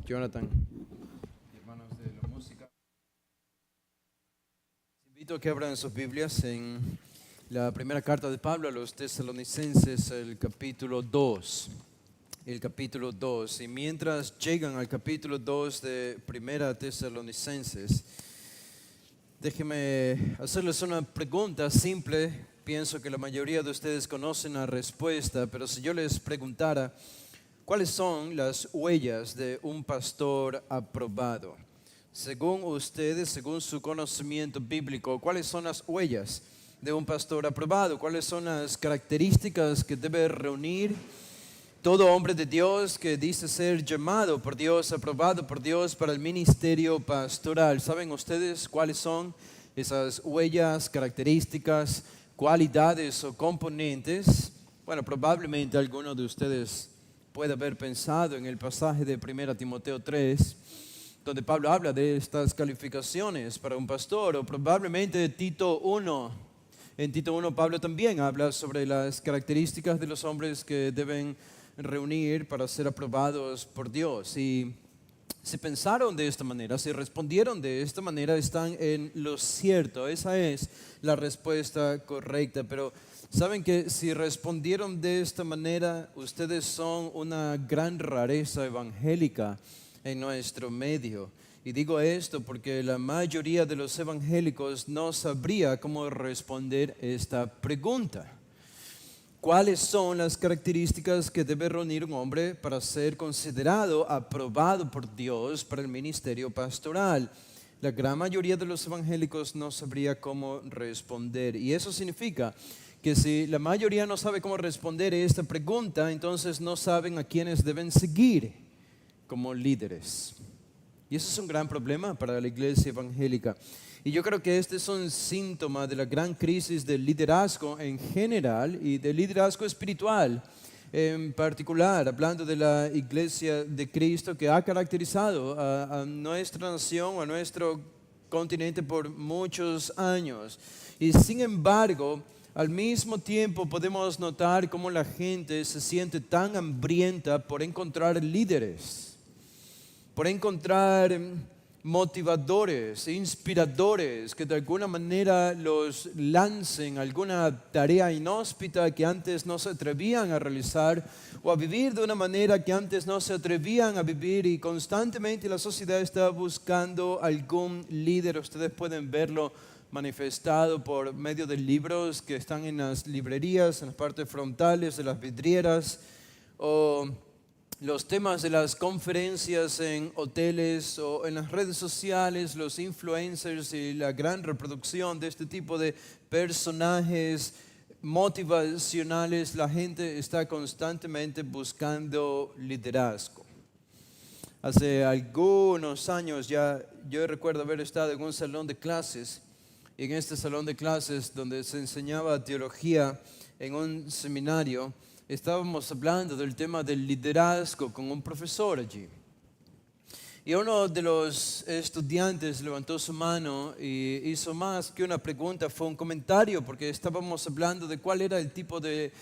Jonathan, hermanos de la música. Les invito a que abran sus Biblias en la primera carta de Pablo a los tesalonicenses, el capítulo 2. El capítulo 2. Y mientras llegan al capítulo 2 de Primera Tesalonicenses, déjenme hacerles una pregunta simple. Pienso que la mayoría de ustedes conocen la respuesta, pero si yo les preguntara, ¿cuáles son las huellas de un pastor aprobado? Según ustedes, según su conocimiento bíblico, ¿cuáles son las huellas de un pastor aprobado? ¿Cuáles son las características que debe reunir todo hombre de Dios que dice ser llamado por Dios, aprobado por Dios para el ministerio pastoral? ¿Saben ustedes cuáles son esas huellas, características, cualidades o componentes? Bueno, probablemente alguno de ustedes puede haber pensado en el pasaje de 1 Timoteo 3, donde Pablo habla de estas calificaciones para un pastor, o probablemente Tito 1. En Tito 1 Pablo también habla sobre las características de los hombres que deben reunir para ser aprobados por Dios. Y si pensaron de esta manera, si respondieron de esta manera, están en lo cierto. Esa es la respuesta correcta. Pero saben que si respondieron de esta manera, ustedes son una gran rareza evangélica en nuestro medio. Y digo esto porque la mayoría de los evangélicos no sabría cómo responder esta pregunta. ¿Cuáles son las características que debe reunir un hombre para ser considerado aprobado por Dios para el ministerio pastoral? La gran mayoría de los evangélicos no sabría cómo responder. Y eso significa que si la mayoría no sabe cómo responder a esta pregunta, entonces no saben a quiénes deben seguir como líderes. Y eso es un gran problema para la iglesia evangélica. Y yo creo que este es un síntoma de la gran crisis del liderazgo en general y del liderazgo espiritual en particular, hablando de la iglesia de Cristo que ha caracterizado a nuestra nación, a nuestro continente por muchos años. Y sin embargo, al mismo tiempo podemos notar cómo la gente se siente tan hambrienta por encontrar líderes, por encontrar motivadores, inspiradores que de alguna manera los lancen a alguna tarea inhóspita que antes no se atrevían a realizar o a vivir de una manera que antes no se atrevían a vivir, y constantemente la sociedad está buscando algún líder. Ustedes pueden verlo manifestado por medio de libros que están en las librerías, en las partes frontales de las vidrieras, o los temas de las conferencias en hoteles o en las redes sociales, los influencers y la gran reproducción de este tipo de personajes motivacionales. La gente está constantemente buscando liderazgo. Hace algunos años ya yo recuerdo haber estado en un salón de clases, y en este salón de clases donde se enseñaba teología en un seminario, estábamos hablando del tema del liderazgo con un profesor allí. Y uno de los estudiantes levantó su mano y hizo más que una pregunta, fue un comentario, porque estábamos hablando de cuál era el tipo de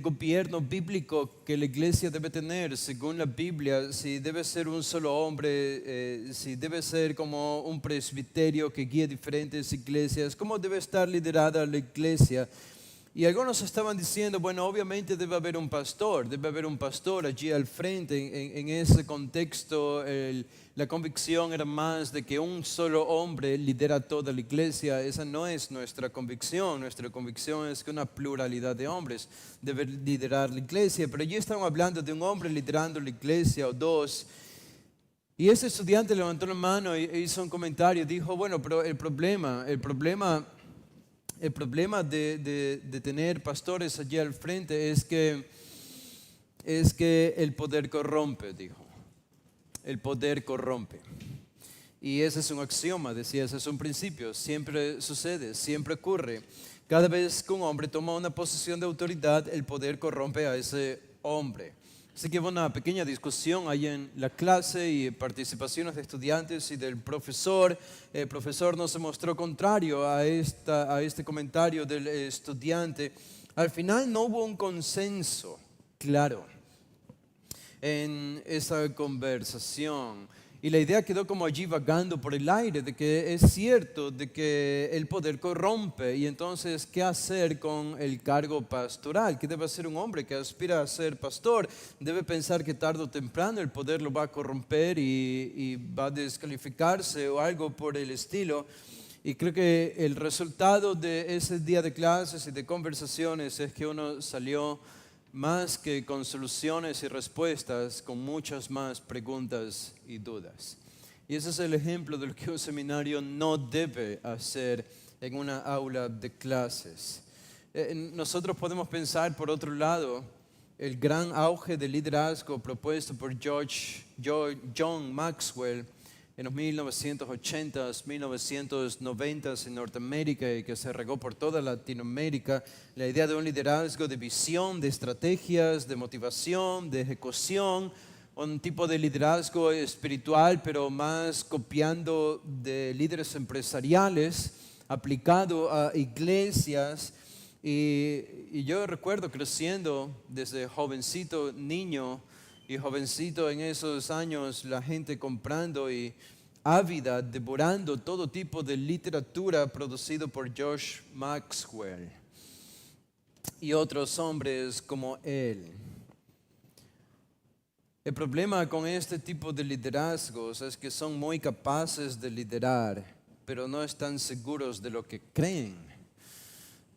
gobierno bíblico que la iglesia debe tener según la Biblia, si debe ser un solo hombre, si debe ser como un presbiterio que guíe diferentes iglesias, cómo debe estar liderada la iglesia. Y algunos estaban diciendo, bueno, obviamente debe haber un pastor allí al frente. En ese contexto, la convicción era más de que un solo hombre lidera toda la iglesia. Esa no es nuestra convicción. Nuestra convicción es que una pluralidad de hombres debe liderar la iglesia. Pero allí estaban hablando de un hombre liderando la iglesia o dos. Y ese estudiante levantó la mano e hizo un comentario. Dijo, bueno, pero el problema de tener pastores allí al frente es que el poder corrompe, dijo. El poder corrompe. Y ese es un axioma, decía, ese es un principio. Siempre sucede, siempre ocurre. Cada vez que un hombre toma una posición de autoridad, el poder corrompe a ese hombre. Así que hubo una pequeña discusión ahí en la clase y participaciones de estudiantes y del profesor. El profesor no se mostró contrario a este comentario del estudiante. Al final no hubo un consenso claro. en esa conversación. Y la idea quedó como allí vagando por el aire, de que es cierto de que el poder corrompe. Y entonces, ¿qué hacer con el cargo pastoral? ¿Qué debe hacer un hombre que aspira a ser pastor? Debe pensar que tarde o temprano el poder lo va a corromper y va a descalificarse o algo por el estilo. Y creo que el resultado de ese día de clases y de conversaciones es que uno salió más que con soluciones y respuestas, con muchas más preguntas y dudas. Y ese es el ejemplo de lo que un seminario no debe hacer en una aula de clases. Nosotros podemos pensar, por otro lado, el gran auge de liderazgo propuesto por John Maxwell en los 1980s, 1990s en Norteamérica y que se regó por toda Latinoamérica, la idea de un liderazgo de visión, de estrategias, de motivación, de ejecución, un tipo de liderazgo espiritual, pero más copiando de líderes empresariales, aplicado a iglesias. Y yo recuerdo creciendo desde jovencito, niño, y jovencito en esos años, la gente comprando y ávida, devorando todo tipo de literatura producido por Josh Maxwell y otros hombres como él. El problema con este tipo de liderazgos es que son muy capaces de liderar, pero no están seguros de lo que creen.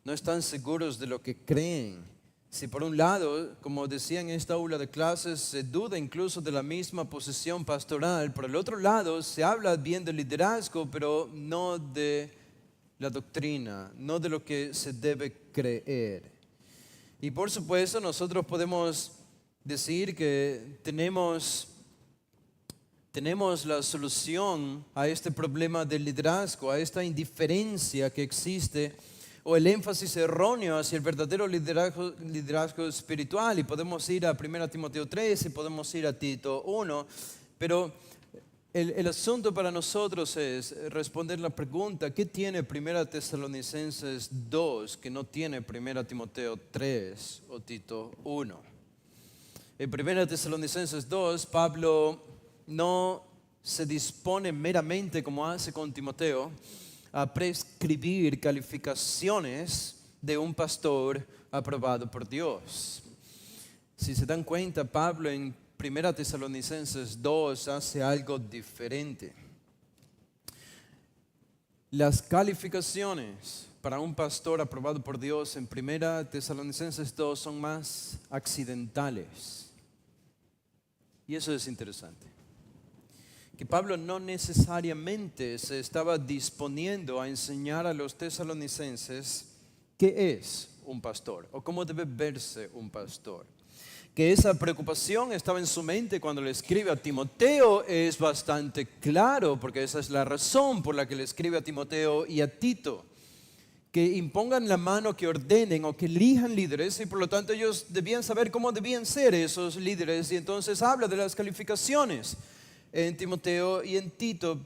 No están seguros de lo que creen. Si por un lado, como decía en esta aula de clases, se duda incluso de la misma posición pastoral, por el otro lado se habla bien del liderazgo, pero no de la doctrina, no de lo que se debe creer. Y por supuesto nosotros podemos decir que tenemos la solución a este problema del liderazgo, a esta indiferencia que existe, o el énfasis erróneo hacia el verdadero liderazgo espiritual. Y podemos ir a 1 Timoteo 3 y podemos ir a Tito 1. Pero el asunto para nosotros es responder la pregunta: ¿qué tiene 1 Tesalonicenses 2 que no tiene 1 Timoteo 3 o Tito 1? En 1 Tesalonicenses 2, Pablo no se dispone meramente, como hace con Timoteo, a prescribir calificaciones de un pastor aprobado por Dios. Si se dan cuenta, Pablo en 1 Tesalonicenses 2 hace algo diferente. Las calificaciones para un pastor aprobado por Dios en 1 Tesalonicenses 2 son más accidentales. Y eso es interesante. Que Pablo no necesariamente se estaba disponiendo a enseñar a los tesalonicenses qué es un pastor o cómo debe verse un pastor. Que esa preocupación estaba en su mente cuando le escribe a Timoteo es bastante claro, porque esa es la razón por la que le escribe a Timoteo y a Tito. Que impongan la mano, que ordenen o que elijan líderes, y por lo tanto ellos debían saber cómo debían ser esos líderes, y entonces habla de las calificaciones en Timoteo y en Tito.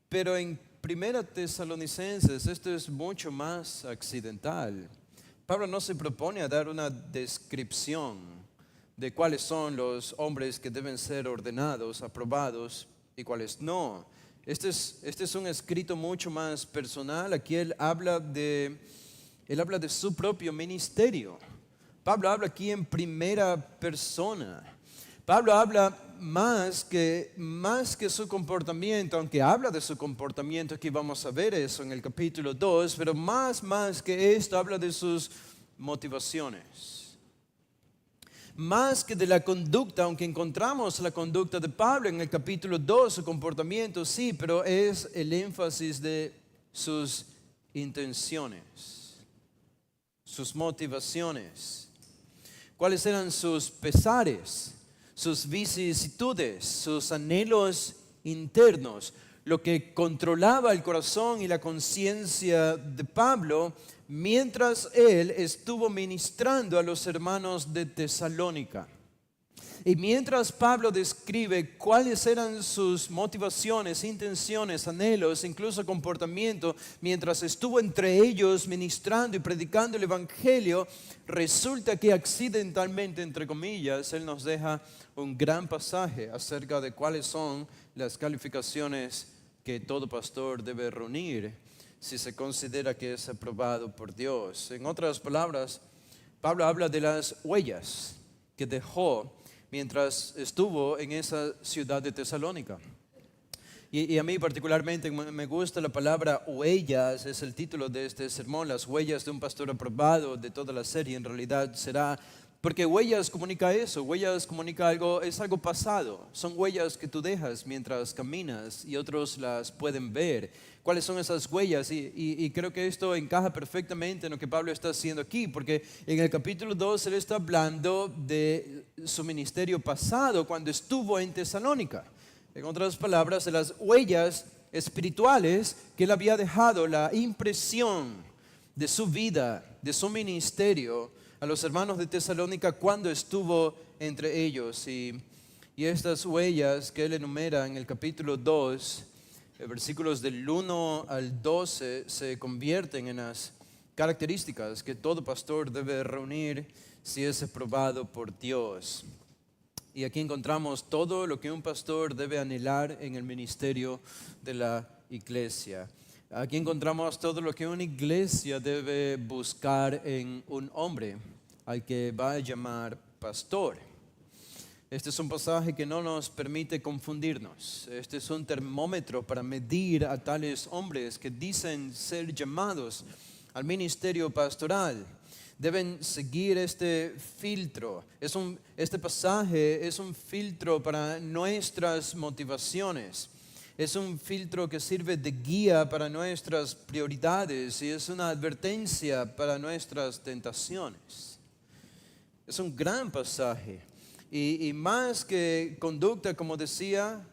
Pero en 1 Tesalonicenses esto es mucho más accidental. Pablo no se propone a dar una descripción de cuáles son los hombres que deben ser ordenados, aprobados y cuáles no. Este es un escrito mucho más personal. Aquí él habla de su propio ministerio. Pablo habla aquí en primera persona. Pablo habla más que su comportamiento, aunque habla de su comportamiento, aquí vamos a ver eso en el capítulo 2, pero más que esto habla de sus motivaciones. Más que de la conducta, aunque encontramos la conducta de Pablo en el capítulo 2, su comportamiento sí, pero es el énfasis de sus intenciones, sus motivaciones. ¿Cuáles eran sus pesares, sus vicisitudes, sus anhelos internos? Lo que controlaba el corazón y la conciencia de Pablo mientras él estuvo ministrando a los hermanos de Tesalónica. Y mientras Pablo describe cuáles eran sus motivaciones, intenciones, anhelos, incluso comportamiento, mientras estuvo entre ellos ministrando y predicando el Evangelio, resulta que accidentalmente, entre comillas, él nos deja un gran pasaje acerca de cuáles son las calificaciones que todo pastor debe reunir si se considera que es aprobado por Dios. En otras palabras, Pablo habla de las huellas que dejó mientras estuvo en esa ciudad de Tesalónica. Y a mí particularmente me gusta la palabra huellas, es el título de este sermón, las huellas de un pastor aprobado de toda la serie. En realidad será, porque huellas comunica eso, huellas comunica algo, es algo pasado, son huellas que tú dejas mientras caminas y otros las pueden ver. ¿Cuáles son esas huellas? Y creo que esto encaja perfectamente en lo que Pablo está haciendo aquí, porque en el capítulo 2 él está hablando de su ministerio pasado cuando estuvo en Tesalónica. En otras palabras, de las huellas espirituales que él había dejado, la impresión de su vida, de su ministerio a los hermanos de Tesalónica cuando estuvo entre ellos. Y estas huellas que él enumera en el capítulo 2, versículos del 1 al 12, se convierten en las características que todo pastor debe reunir si es aprobado por Dios. Y aquí encontramos todo lo que un pastor debe anhelar en el ministerio de la iglesia. Aquí encontramos todo lo que una iglesia debe buscar en un hombre al que va a llamar pastor. Este es un pasaje que no nos permite confundirnos. Este es un termómetro para medir a tales hombres que dicen ser llamados al ministerio pastoral. Deben seguir este filtro. Este pasaje es un filtro para nuestras motivaciones. Es un filtro que sirve de guía para nuestras prioridades y es una advertencia para nuestras tentaciones. Es un gran pasaje. Y más que conducta, como decía,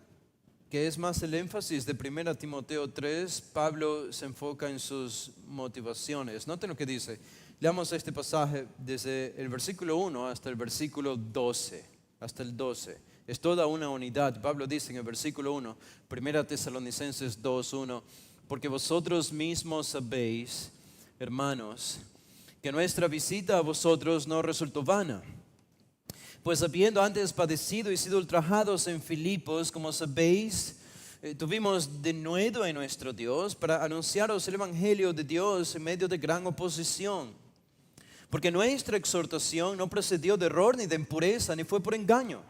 que es más el énfasis de 1 Timoteo 3, Pablo se enfoca en sus motivaciones. Noten lo que dice. Leamos este pasaje desde el versículo 1 hasta el versículo 12, hasta el 12. Es toda una unidad. Pablo dice en el versículo 1, 1 Tesalonicenses 2:1, porque vosotros mismos sabéis, hermanos, que nuestra visita a vosotros no resultó vana. Pues habiendo antes padecido y sido ultrajados en Filipos, como sabéis, tuvimos denuedo en nuestro Dios para anunciaros el Evangelio de Dios en medio de gran oposición. Porque nuestra exhortación no procedió de error ni de impureza, ni fue por engaño,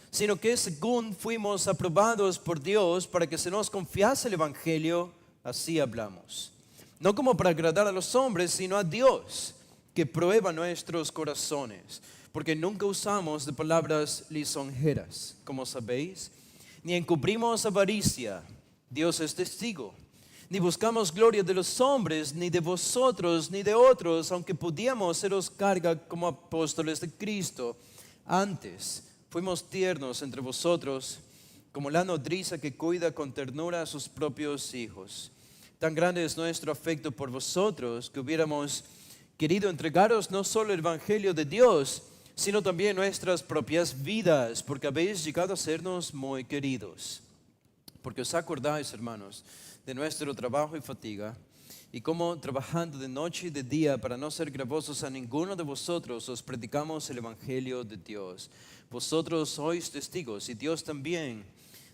sino que según fuimos aprobados por Dios para que se nos confiase el Evangelio, así hablamos. No como para agradar a los hombres, sino a Dios, que prueba nuestros corazones. Porque nunca usamos de palabras lisonjeras, como sabéis, ni encubrimos avaricia, Dios es testigo, ni buscamos gloria de los hombres, ni de vosotros, ni de otros, aunque podíamos seros carga como apóstoles de Cristo. Antes fuimos tiernos entre vosotros, como la nodriza que cuida con ternura a sus propios hijos. Tan grande es nuestro afecto por vosotros, que hubiéramos querido entregaros no solo el Evangelio de Dios, sino también nuestras propias vidas, porque habéis llegado a sernos muy queridos. Porque os acordáis, hermanos, de nuestro trabajo y fatiga, y cómo trabajando de noche y de día para no ser gravosos a ninguno de vosotros, os predicamos el Evangelio de Dios. Vosotros sois testigos, y Dios también,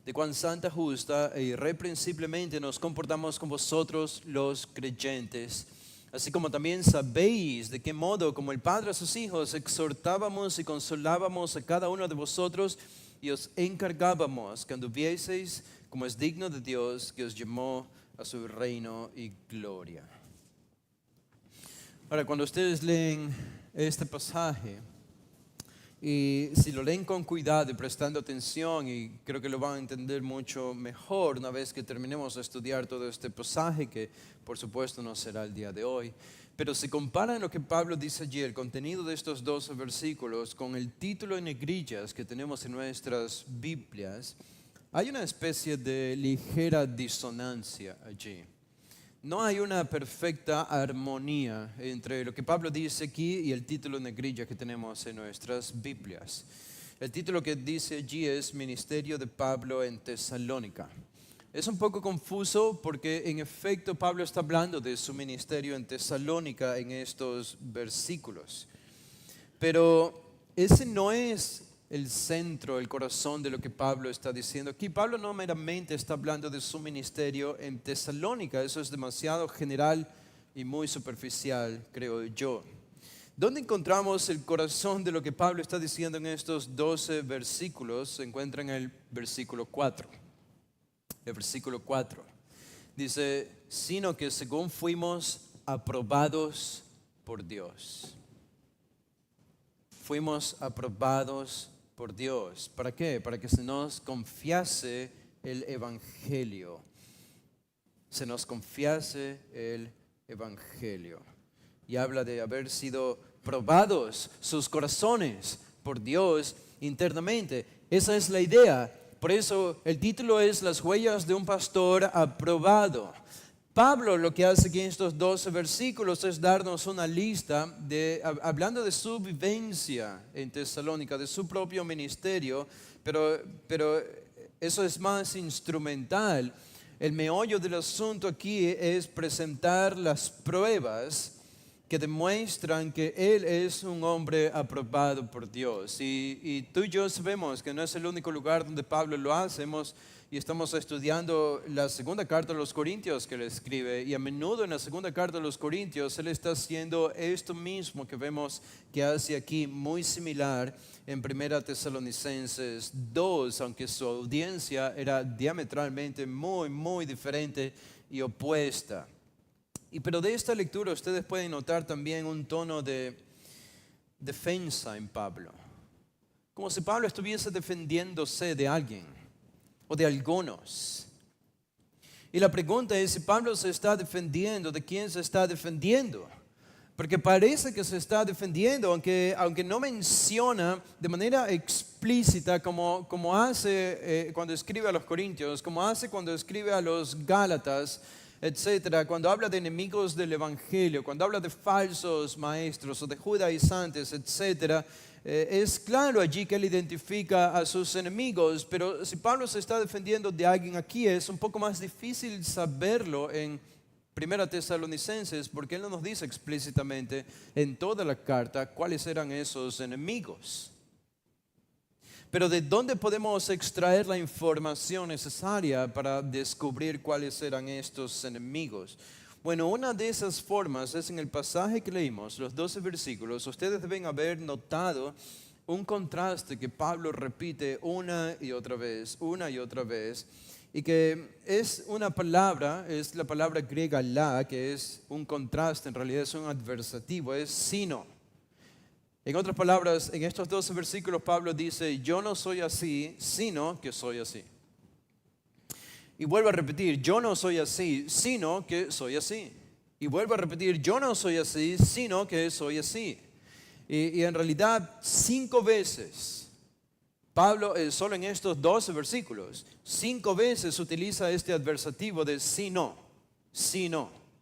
de cuán santa, justa e irreprensiblemente nos comportamos con vosotros los creyentes. Así como también sabéis de qué modo, como el Padre a sus hijos, exhortábamos y consolábamos a cada uno de vosotros y os encargábamos que anduvieseis como es digno de Dios, que os llamó a su reino y gloria. Ahora, cuando ustedes leen este pasaje, y si lo leen con cuidado y prestando atención, y creo que lo van a entender mucho mejor una vez que terminemos de estudiar todo este pasaje, que por supuesto no será el día de hoy. Pero si comparan lo que Pablo dice allí, el contenido de estos 12 versículos, con el título en negrillas que tenemos en nuestras Biblias, hay una especie de ligera disonancia allí. No hay una perfecta armonía entre lo que Pablo dice aquí y el título en negrilla que tenemos en nuestras Biblias. El título que dice allí es Ministerio de Pablo en Tesalónica. Es un poco confuso porque en efecto Pablo está hablando de su ministerio en Tesalónica en estos versículos. Pero ese no es el centro, el corazón de lo que Pablo está diciendo. Aquí Pablo no meramente está hablando de su ministerio en Tesalónica. Eso es demasiado general y muy superficial, creo yo. ¿Dónde encontramos el corazón de lo que Pablo está diciendo en estos 12 versículos? Se encuentra en el versículo 4. El versículo 4 dice, sino que según fuimos aprobados por Dios. Fuimos aprobados por Dios. ¿Para qué? Para que se nos confiase el Evangelio. Se nos confiase el Evangelio. Y habla de haber sido probados sus corazones por Dios internamente. Esa es la idea. Por eso el título es Las huellas de un pastor aprobado. Pablo lo que hace aquí en estos 12 versículos es darnos una lista hablando de su vivencia en Tesalónica, de su propio ministerio, pero eso es más instrumental. El meollo del asunto aquí es presentar las pruebas que demuestran que él es un hombre aprobado por Dios. Y tú y yo sabemos que no es el único lugar donde Pablo lo hace. Y estamos estudiando la segunda carta a los Corintios que él escribe. Y a menudo en la segunda carta a los Corintios él está haciendo esto mismo que vemos que hace aquí, muy similar en 1 Tesalonicenses 2, aunque su audiencia era diametralmente muy diferente y opuesta. Pero de esta lectura ustedes pueden notar también un tono de defensa en Pablo. Como si Pablo estuviese defendiéndose de alguien o de algunos. Y la pregunta es si Pablo se está defendiendo, ¿de quién se está defendiendo? Porque parece que se está defendiendo, aunque no menciona de manera explícita como hace cuando escribe a los Corintios, como hace cuando escribe a los Gálatas, etcétera, cuando habla de enemigos del Evangelio, cuando habla de falsos maestros o de judaizantes, etcétera, es claro allí que él identifica a sus enemigos, pero si Pablo se está defendiendo de alguien aquí, es un poco más difícil saberlo en 1 Tesalonicenses, porque él no nos dice explícitamente en toda la carta cuáles eran esos enemigos. Pero ¿de dónde podemos extraer la información necesaria para descubrir cuáles eran estos enemigos? Bueno, una de esas formas es en el pasaje que leímos, los 12 versículos. Ustedes deben haber notado un contraste que Pablo repite una y otra vez, y que es una palabra, es la palabra griega la, que es un contraste, en realidad es un adversativo, es sino. En otras palabras, en estos 12 versículos Pablo dice, yo no soy así, sino que soy así. Y vuelvo a repetir, yo no soy así, sino que soy así. Y vuelvo a repetir, yo no soy así, sino que soy así. Y en realidad 5 veces, Pablo, solo en estos 12 versículos, 5 veces utiliza este adversativo de sino,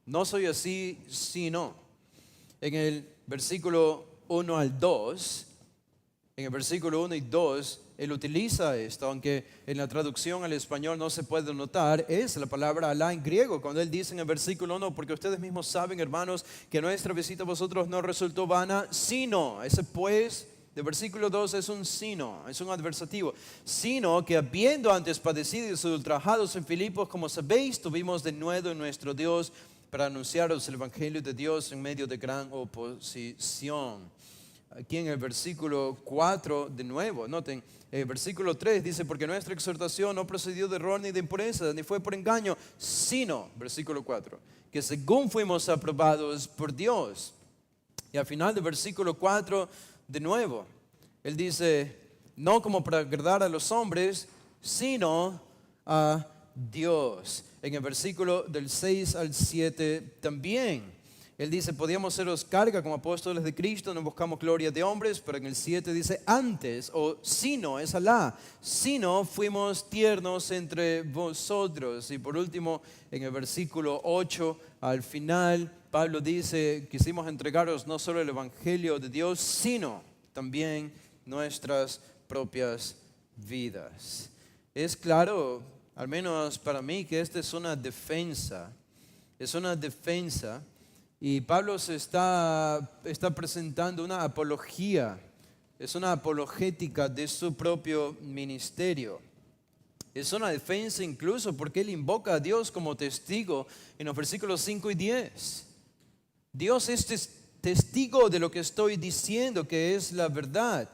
no soy así, sino. En el versículo 1 al 2, en el versículo 1 y 2, él utiliza esto, aunque en la traducción al español no se puede notar, es la palabra alá en griego, cuando él dice en el versículo 1, porque ustedes mismos saben, hermanos, que nuestra visita a vosotros no resultó vana, sino, ese pues, del versículo 2 es un sino, es un adversativo, sino que habiendo antes padecido y sido ultrajados en Filipos, como sabéis, tuvimos de nuevo en nuestro Dios para anunciaros el Evangelio de Dios en medio de gran oposición. Aquí en el versículo 4 de nuevo, noten, el versículo 3 dice, porque nuestra exhortación no procedió de error ni de impureza, ni fue por engaño, sino, versículo 4, que según fuimos aprobados por Dios. Y al final del versículo 4, de nuevo, él dice, no como para agradar a los hombres, sino a Dios. En el versículo del 6 al 7 también. Él dice, podíamos seros carga como apóstoles de Cristo, no buscamos gloria de hombres, pero en el 7 dice, antes, o sino, es Alá, sino fuimos tiernos entre vosotros. Y por último, en el versículo 8, al final, Pablo dice, quisimos entregaros no solo el Evangelio de Dios, sino también nuestras propias vidas. Es claro, al menos para mí, que esta es una defensa. Es una defensa y Pablo está presentando una apología. Es una apologética de su propio ministerio. Es una defensa incluso porque él invoca a Dios como testigo en los versículos 5 y 10. Dios es testigo de lo que estoy diciendo, que es la verdad.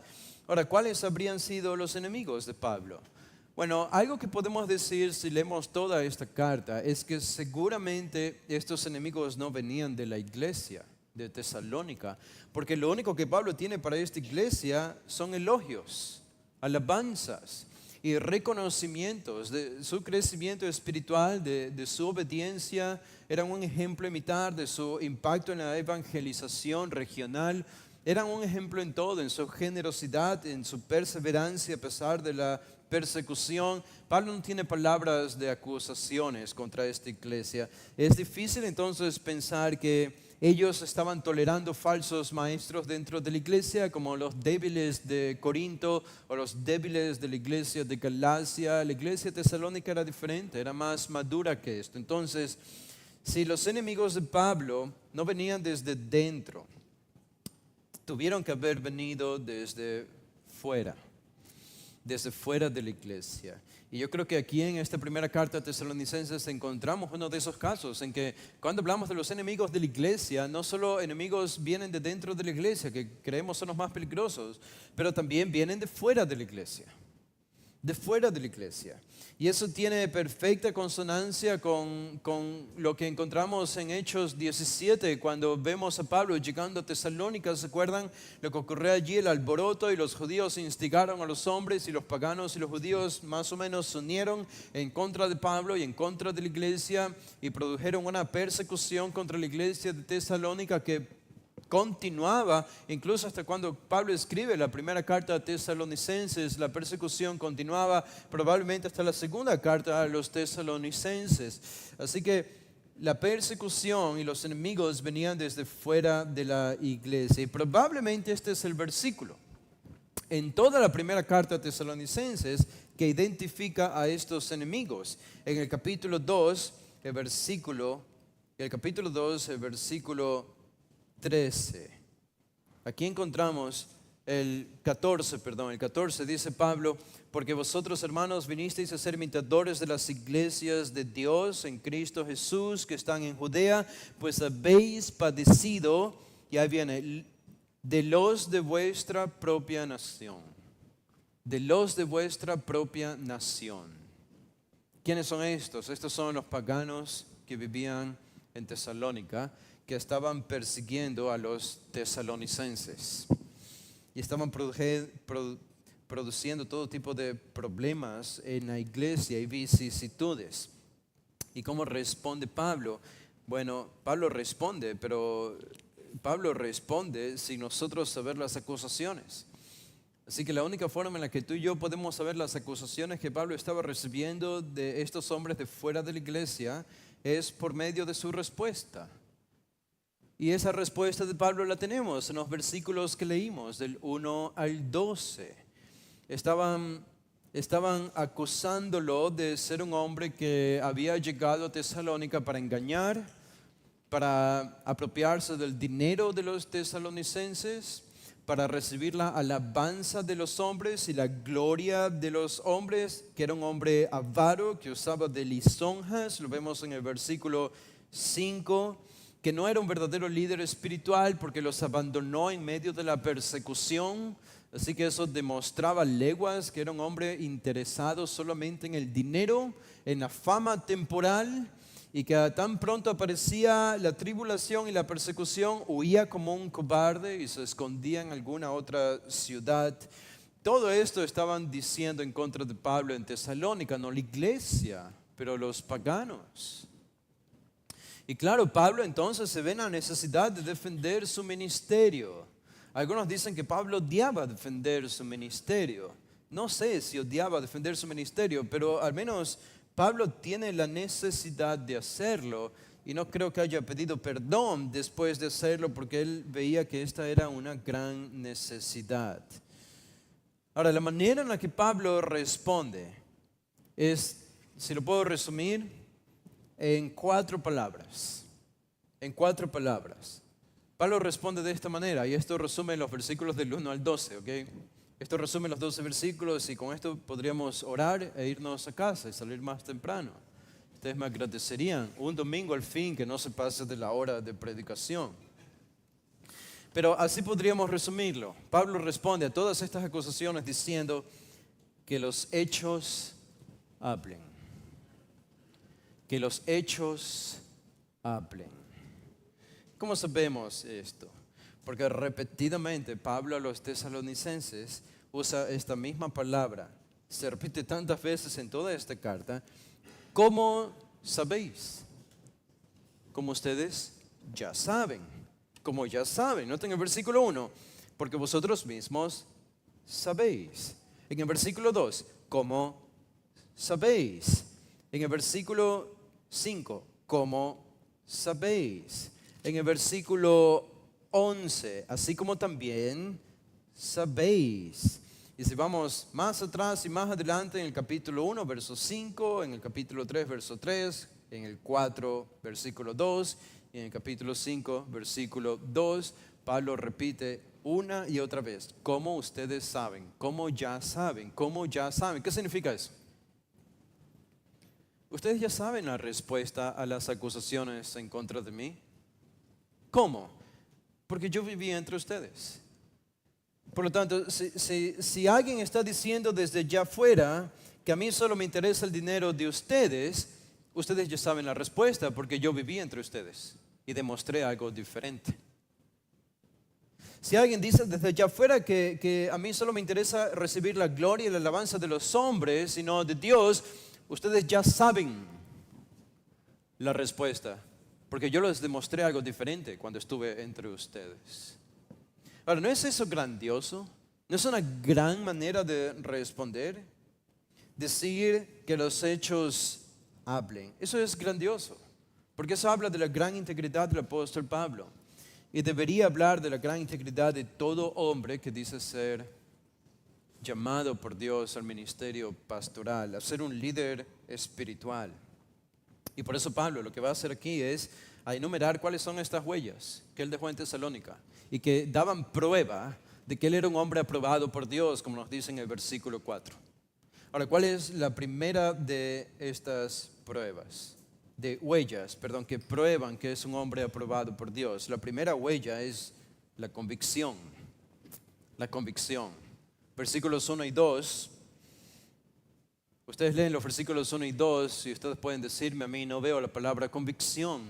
Ahora, ¿cuáles habrían sido los enemigos de Pablo? Bueno, algo que podemos decir si leemos toda esta carta es que seguramente estos enemigos no venían de la iglesia de Tesalónica, porque lo único que Pablo tiene para esta iglesia son elogios, alabanzas y reconocimientos de su crecimiento espiritual, de su obediencia. Eran un ejemplo a imitar de su impacto en la evangelización regional. Eran un ejemplo en todo, en su generosidad, en su perseverancia a pesar de la persecución. Pablo no tiene palabras de acusaciones contra esta iglesia. Es difícil entonces pensar que ellos estaban tolerando falsos maestros dentro de la iglesia, como los débiles de Corinto o los débiles de la iglesia de Galacia. La iglesia tesalónica era diferente, era más madura que esto. Entonces, si los enemigos de Pablo no venían desde dentro, tuvieron que haber venido desde fuera de la iglesia. Y yo creo que aquí en esta primera carta a Tesalonicenses encontramos uno de esos casos en que cuando hablamos de los enemigos de la iglesia, no solo enemigos vienen de dentro de la iglesia, que creemos son los más peligrosos, pero también vienen de fuera de la iglesia. De fuera de la iglesia. Y eso tiene perfecta consonancia con lo que encontramos en Hechos 17, cuando vemos a Pablo llegando a Tesalónica. ¿Se acuerdan lo que ocurrió allí? El alboroto, y los judíos instigaron a los hombres, y los paganos y los judíos más o menos se unieron en contra de Pablo y en contra de la iglesia, y produjeron una persecución contra la iglesia de Tesalónica que continuaba incluso hasta cuando Pablo escribe la primera carta a Tesalonicenses. La persecución continuaba probablemente hasta la segunda carta a los Tesalonicenses. Así que la persecución y los enemigos venían desde fuera de la iglesia. Y probablemente este es el versículo en toda la primera carta a Tesalonicenses que identifica a estos enemigos. En el capítulo 2, el versículo 13. Aquí encontramos el 14 dice Pablo: porque vosotros, hermanos, vinisteis a ser imitadores de las iglesias de Dios en Cristo Jesús que están en Judea, pues habéis padecido, y ahí viene, de los de vuestra propia nación. De los de vuestra propia nación. ¿Quiénes son estos? Estos son los paganos que vivían en Tesalónica, que estaban persiguiendo a los tesalonicenses y estaban produciendo todo tipo de problemas en la iglesia y vicisitudes. ¿Y cómo responde Pablo? Bueno, Pablo responde sin nosotros saber las acusaciones. Así que la única forma en la que tú y yo podemos saber las acusaciones que Pablo estaba recibiendo de estos hombres de fuera de la iglesia es por medio de su respuesta. Y esa respuesta de Pablo la tenemos en los versículos que leímos, del 1 al 12. Estaban acusándolo de ser un hombre que había llegado a Tesalónica para engañar, para apropiarse del dinero de los tesalonicenses, para recibir la alabanza de los hombres y la gloria de los hombres, que era un hombre avaro que usaba de lisonjas. Lo vemos en el versículo 5. Que no era un verdadero líder espiritual porque los abandonó en medio de la persecución. Así que eso demostraba leguas que era un hombre interesado solamente en el dinero, en la fama temporal, y que tan pronto aparecía la tribulación y la persecución, huía como un cobarde y se escondía en alguna otra ciudad. Todo esto estaban diciendo en contra de Pablo en Tesalónica, no la iglesia, pero los paganos. Y claro, Pablo entonces se ve en la necesidad de defender su ministerio. Algunos dicen que Pablo odiaba defender su ministerio. No sé si odiaba defender su ministerio, pero al menos Pablo tiene la necesidad de hacerlo. Y no creo que haya pedido perdón después de hacerlo, porque él veía que esta era una gran necesidad. Ahora, la manera en la que Pablo responde es, si lo puedo resumir, en 4 palabras. En 4 palabras. Pablo responde de esta manera, y esto resume los versículos del 1 al 12, ¿ok? Esto resume los 12 versículos y con esto podríamos orar e irnos a casa y salir más temprano. Ustedes me agradecerían un domingo al fin que no se pase de la hora de predicación. Pero así podríamos resumirlo. Pablo responde a todas estas acusaciones diciendo que los hechos hablen. Que los hechos hablen. ¿Cómo sabemos esto? Porque repetidamente Pablo a los tesalonicenses usa esta misma palabra. Se repite tantas veces en toda esta carta. ¿Cómo sabéis? Como ustedes ya saben. Como ya saben. Noten el versículo 1. Porque vosotros mismos sabéis. En el versículo 2. ¿Cómo sabéis? En el versículo 5. ¿Cómo sabéis? En el versículo 11, así como también sabéis. Y si vamos más atrás y más adelante en el capítulo 1, verso 5, en el capítulo 3, verso 3, en el 4, versículo 2, y en el capítulo 5, versículo 2, Pablo repite una y otra vez, como ustedes saben, como ya saben, como ya saben. ¿Qué significa eso? Ustedes ya saben la respuesta a las acusaciones en contra de mí. ¿Cómo? Porque yo vivía entre ustedes. Por lo tanto, si alguien está diciendo desde allá afuera que a mí solo me interesa el dinero de ustedes, ustedes ya saben la respuesta porque yo viví entre ustedes y demostré algo diferente. Si alguien dice desde allá afuera que a mí solo me interesa recibir la gloria y la alabanza de los hombres y no de Dios, ustedes ya saben la respuesta. Porque yo les demostré algo diferente cuando estuve entre ustedes. Ahora, ¿no es eso grandioso? ¿No es una gran manera de responder? Decir que los hechos hablen. Eso es grandioso. Porque eso habla de la gran integridad del apóstol Pablo. Y debería hablar de la gran integridad de todo hombre que dice ser llamado por Dios al ministerio pastoral, a ser un líder espiritual. Y por eso Pablo lo que va a hacer aquí es a enumerar cuáles son estas huellas que él dejó en Tesalónica y que daban prueba de que él era un hombre aprobado por Dios, como nos dice en el versículo 4. Ahora, ¿cuál es la primera de estas pruebas? De huellas, que prueban que es un hombre aprobado por Dios. La primera huella es la convicción. La convicción. Versículos 1 y 2. Ustedes leen los versículos 1 y 2 y ustedes pueden decirme a mí, no veo la palabra convicción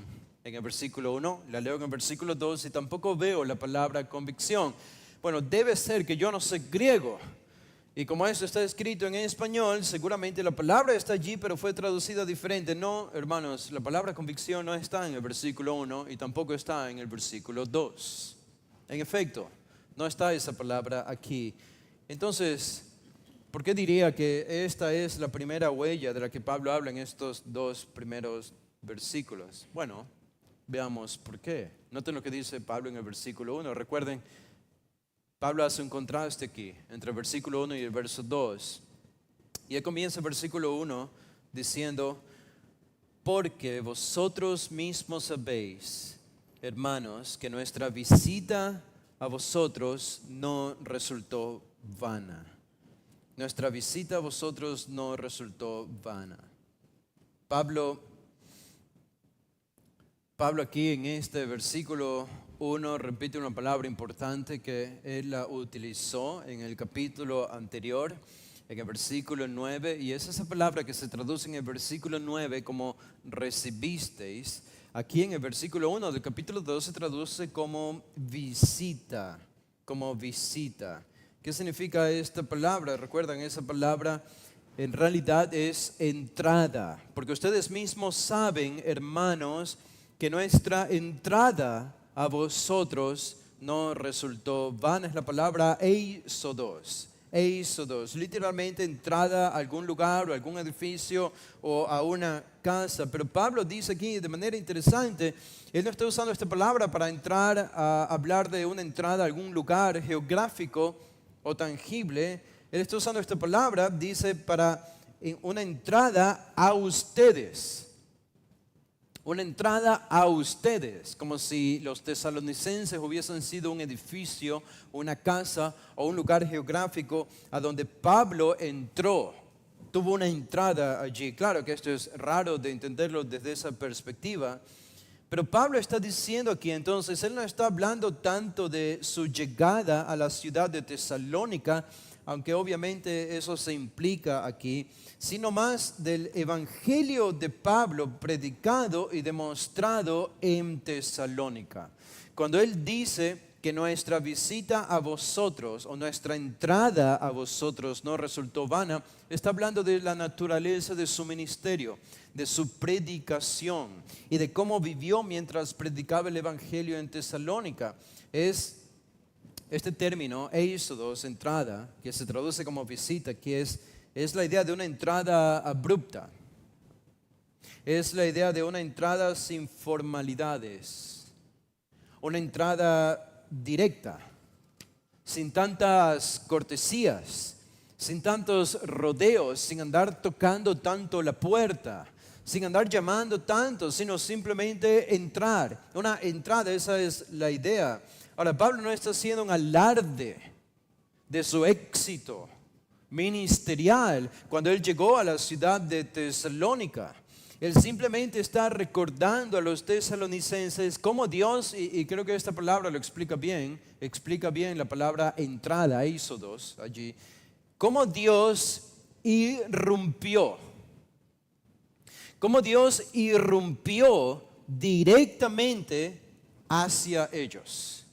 en el versículo 1, la leo en el versículo 2 y tampoco veo la palabra convicción. Bueno, debe ser que yo no sé griego y como eso está escrito en español, seguramente la palabra está allí pero fue traducida diferente. No, hermanos, la palabra convicción no está en el versículo 1 y tampoco está en el versículo 2. En efecto, no está esa palabra aquí. Entonces, ¿por qué diría que esta es la primera huella de la que Pablo habla en estos 2 primeros versículos? Bueno, veamos por qué. Noten lo que dice Pablo en el versículo 1. Recuerden, Pablo hace un contraste aquí entre el versículo 1 y el verso 2. Y él comienza el versículo 1 diciendo, porque vosotros mismos sabéis, hermanos, que nuestra visita a vosotros no resultó vana. Nuestra visita a vosotros no resultó vana. Pablo aquí en este versículo 1 repite una palabra importante que él la utilizó en el capítulo anterior, en el versículo 9, y es esa palabra que se traduce en el versículo 9 como recibisteis. Aquí en el versículo 1 del capítulo 2 se traduce como visita, como visita. ¿Qué significa esta palabra? Recuerdan, esa palabra en realidad es entrada, porque ustedes mismos saben, hermanos, que nuestra entrada a vosotros no resultó vana. Es la palabra eisodos. Eisodos, literalmente entrada a algún lugar o algún edificio o a una casa. Pero Pablo dice aquí de manera interesante, él no está usando esta palabra para entrar a hablar de una entrada a algún lugar geográfico, o tangible. Él está usando esta palabra, dice, para una entrada a ustedes. Una entrada a ustedes, como si los tesalonicenses hubiesen sido un edificio, una casa o un lugar geográfico a donde Pablo entró. Tuvo una entrada allí. Claro que esto es raro de entenderlo desde esa perspectiva, pero Pablo está diciendo aquí entonces, él no está hablando tanto de su llegada a la ciudad de Tesalónica, aunque obviamente eso se implica aquí, sino más del evangelio de Pablo predicado y demostrado en Tesalónica. Cuando él dice que nuestra visita a vosotros o nuestra entrada a vosotros no resultó vana, está hablando de la naturaleza de su ministerio, de su predicación y de cómo vivió mientras predicaba el evangelio en Tesalónica. Es este término, éxodos, entrada, que se traduce como visita, que es la idea de una entrada abrupta. Es la idea de una entrada sin formalidades. Una entrada directa, sin tantas cortesías, sin tantos rodeos, sin andar tocando tanto la puerta, sin andar llamando tanto, sino simplemente entrar. Una entrada, esa es la idea. Ahora, Pablo no está haciendo un alarde de su éxito ministerial cuando él llegó a la ciudad de Tesalónica. Él simplemente está recordando a los tesalonicenses cómo Dios, y creo que esta palabra lo explica bien la palabra entrada, éxodos, allí, cómo Dios irrumpió directamente hacia ellos.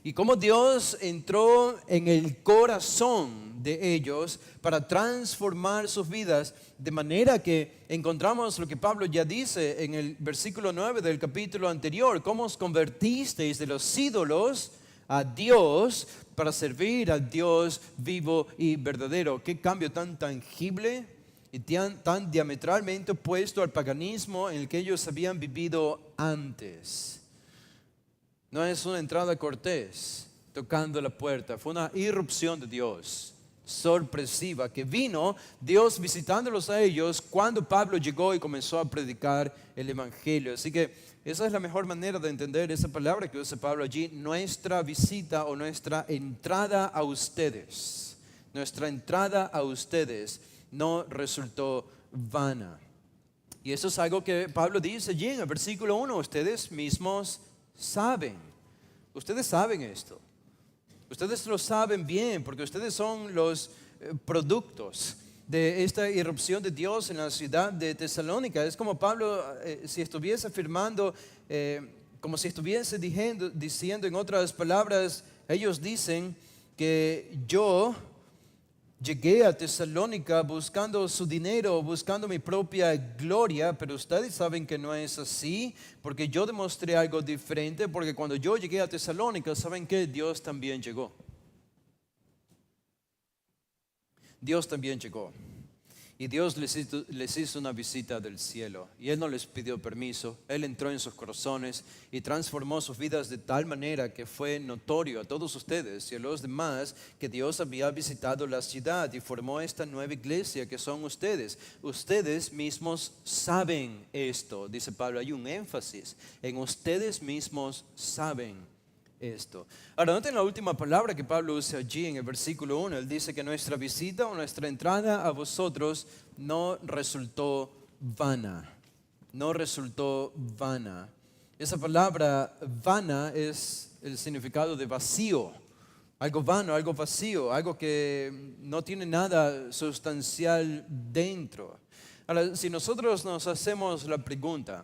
Y cómo Dios entró en el corazón de ellos para transformar sus vidas, de manera que encontramos lo que Pablo ya dice en el versículo 9 del capítulo anterior: cómo os convertisteis de los ídolos a Dios para servir al Dios vivo y verdadero. Qué cambio tan tangible y tan diametralmente opuesto al paganismo en el que ellos habían vivido antes. No es una entrada cortés, tocando la puerta. Fue una irrupción de Dios, sorpresiva, que vino Dios visitándolos a ellos cuando Pablo llegó y comenzó a predicar el evangelio. Así que esa es la mejor manera de entender esa palabra que usa Pablo allí: nuestra visita o nuestra entrada a ustedes. Nuestra entrada a ustedes no resultó vana. Y eso es algo que Pablo dice allí en el versículo 1. Ustedes mismos ustedes saben esto. Ustedes lo saben bien porque ustedes son los productos de esta irrupción de Dios en la ciudad de Tesalónica. Es como Pablo si estuviese afirmando, como si estuviese diciendo en otras palabras, ellos dicen que yo llegué a Tesalónica buscando su dinero, buscando mi propia gloria, pero ustedes saben que no es así, porque yo demostré algo diferente, porque cuando yo llegué a Tesalónica, ¿saben qué? Dios también llegó. Dios también llegó. Y Dios les hizo una visita del cielo. Y Él no les pidió permiso. Él entró en sus corazones y transformó sus vidas de tal manera que fue notorio a todos ustedes y a los demás que Dios había visitado la ciudad y formó esta nueva iglesia que son ustedes. Ustedes mismos saben esto, dice Pablo. Hay un énfasis en ustedes mismos saben esto. Ahora, noten la última palabra que Pablo usa allí en el versículo 1. Él dice que nuestra visita o nuestra entrada a vosotros no resultó vana. No resultó vana. Esa palabra vana es el significado de vacío. Algo vano, algo vacío, algo que no tiene nada sustancial dentro. Ahora, si nosotros nos hacemos la pregunta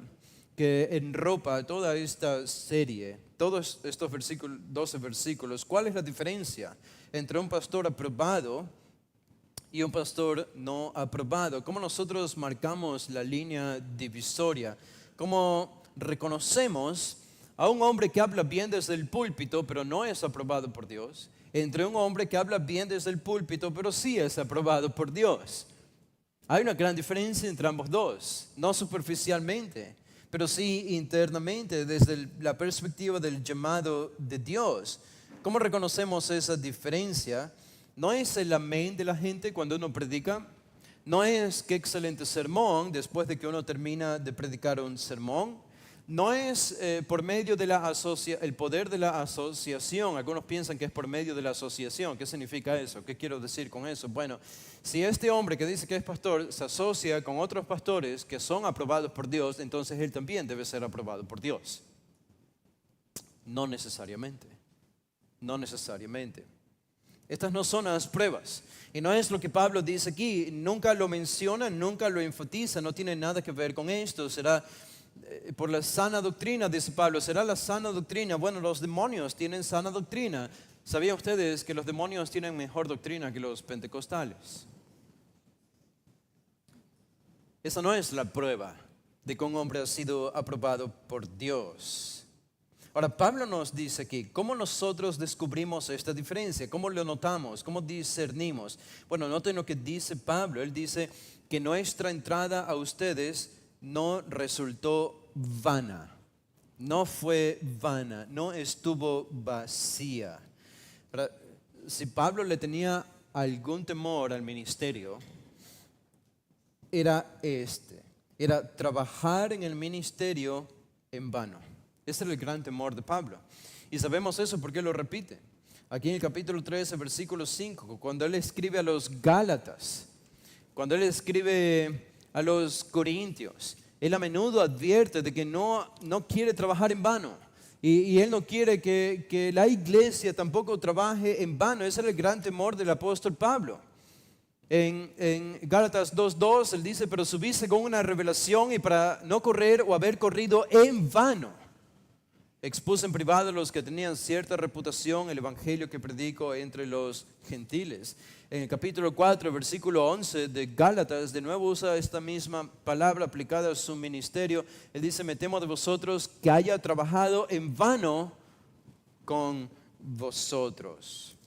que enropa toda esta serie, todos estos 12 versículos, ¿cuál es la diferencia entre un pastor aprobado y un pastor no aprobado? ¿Cómo nosotros marcamos la línea divisoria? ¿Cómo reconocemos a un hombre que habla bien desde el púlpito pero no es aprobado por Dios, entre un hombre que habla bien desde el púlpito pero sí es aprobado por Dios? Hay una gran diferencia entre ambos dos, no superficialmente, pero sí internamente, desde la perspectiva del llamado de Dios. ¿Cómo reconocemos esa diferencia? No es el amén de la gente cuando uno predica, no es qué excelente sermón después de que uno termina de predicar un sermón, no es por medio de el poder de la asociación. Algunos piensan que es por medio de la asociación. ¿Qué significa eso? ¿Qué quiero decir con eso? Bueno, si este hombre que dice que es pastor se asocia con otros pastores que son aprobados por Dios, entonces él también debe ser aprobado por Dios. No necesariamente. No necesariamente. Estas no son las pruebas. Y no es lo que Pablo dice aquí. Nunca lo menciona, nunca lo enfatiza. No tiene nada que ver con esto. Será por la sana doctrina, dice Pablo. ¿Será la sana doctrina? Bueno, los demonios tienen sana doctrina. ¿Sabían ustedes que los demonios tienen mejor doctrina que los pentecostales? Esa no es la prueba de que un hombre ha sido aprobado por Dios. Ahora, Pablo nos dice aquí, ¿cómo nosotros descubrimos esta diferencia? ¿Cómo lo notamos? ¿Cómo discernimos? Bueno, noten lo que dice Pablo. Él dice que nuestra entrada a ustedes no resultó vana. No fue vana, no estuvo vacía. Ahora, si Pablo le tenía algún temor al ministerio, era trabajar en el ministerio en vano. Ese era el gran temor de Pablo. Y sabemos eso porque lo repite. Aquí en el capítulo 13, versículo 5, cuando él escribe a los Gálatas, cuando él escribe a los Corintios, él a menudo advierte de que no quiere trabajar en vano. Y él no quiere que la iglesia tampoco trabaje en vano. Ese era el gran temor del apóstol Pablo. En Gálatas 2:2 él dice, pero subí con una revelación y para no correr o haber corrido en vano. Expuse en privado a los que tenían cierta reputación el evangelio que predico entre los gentiles. En el capítulo 4, versículo 11 de Gálatas, de nuevo usa esta misma palabra aplicada a su ministerio. Él dice, me temo de vosotros que haya trabajado en vano con vosotros.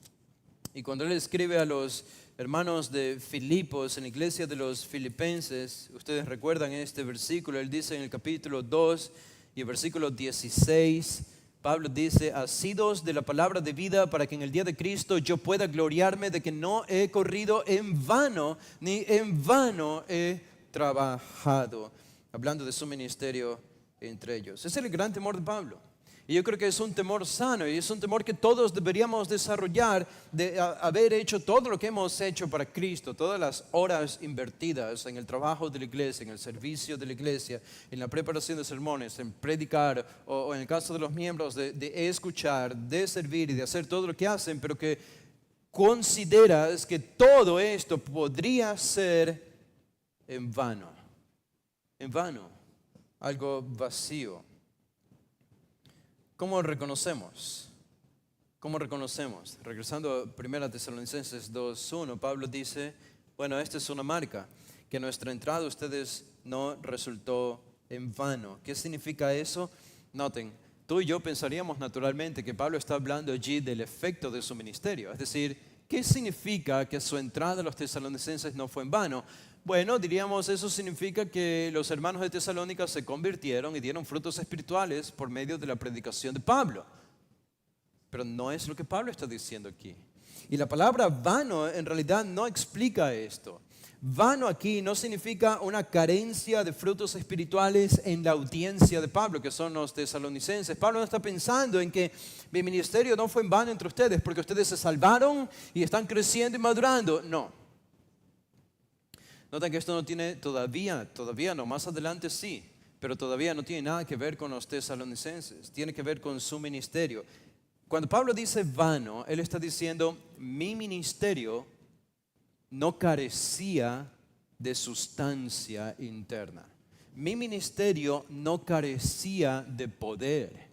Y cuando él escribe a los hermanos de Filipos, en la iglesia de los filipenses, ustedes recuerdan este versículo, él dice en el capítulo 2, y el versículo 16, Pablo dice, asidos de la palabra de vida para que en el día de Cristo yo pueda gloriarme de que no he corrido en vano, ni en vano he trabajado. Hablando de su ministerio entre ellos. Ese es el gran temor de Pablo. Y yo creo que es un temor sano y es un temor que todos deberíamos desarrollar de haber hecho todo lo que hemos hecho para Cristo, todas las horas invertidas en el trabajo de la iglesia, en el servicio de la iglesia, en la preparación de sermones, en predicar o en el caso de los miembros de escuchar, de servir y de hacer todo lo que hacen, pero que consideras que todo esto podría ser en vano, algo vacío. ¿Cómo reconocemos? Regresando a 1 Tesalonicenses 2:1, Pablo dice, bueno, esta es una marca, que nuestra entrada a ustedes no resultó en vano. ¿Qué significa eso? Noten, tú y yo pensaríamos naturalmente que Pablo está hablando allí del efecto de su ministerio. Es decir, ¿qué significa que su entrada a los tesalonicenses no fue en vano? Bueno, diríamos, eso significa que los hermanos de Tesalónica se convirtieron y dieron frutos espirituales por medio de la predicación de Pablo. Pero no es lo que Pablo está diciendo aquí. Y la palabra vano en realidad no explica esto. Vano aquí no significa una carencia de frutos espirituales en la audiencia de Pablo, que son los tesalonicenses. Pablo no está pensando en que mi ministerio no fue en vano entre ustedes porque ustedes se salvaron y están creciendo y madurando. No. Noten que esto no tiene todavía no, más adelante sí, pero todavía no tiene nada que ver con los tesalonicenses, tiene que ver con su ministerio. Cuando Pablo dice vano, él está diciendo, mi ministerio no carecía de sustancia interna. Mi ministerio no carecía de poder.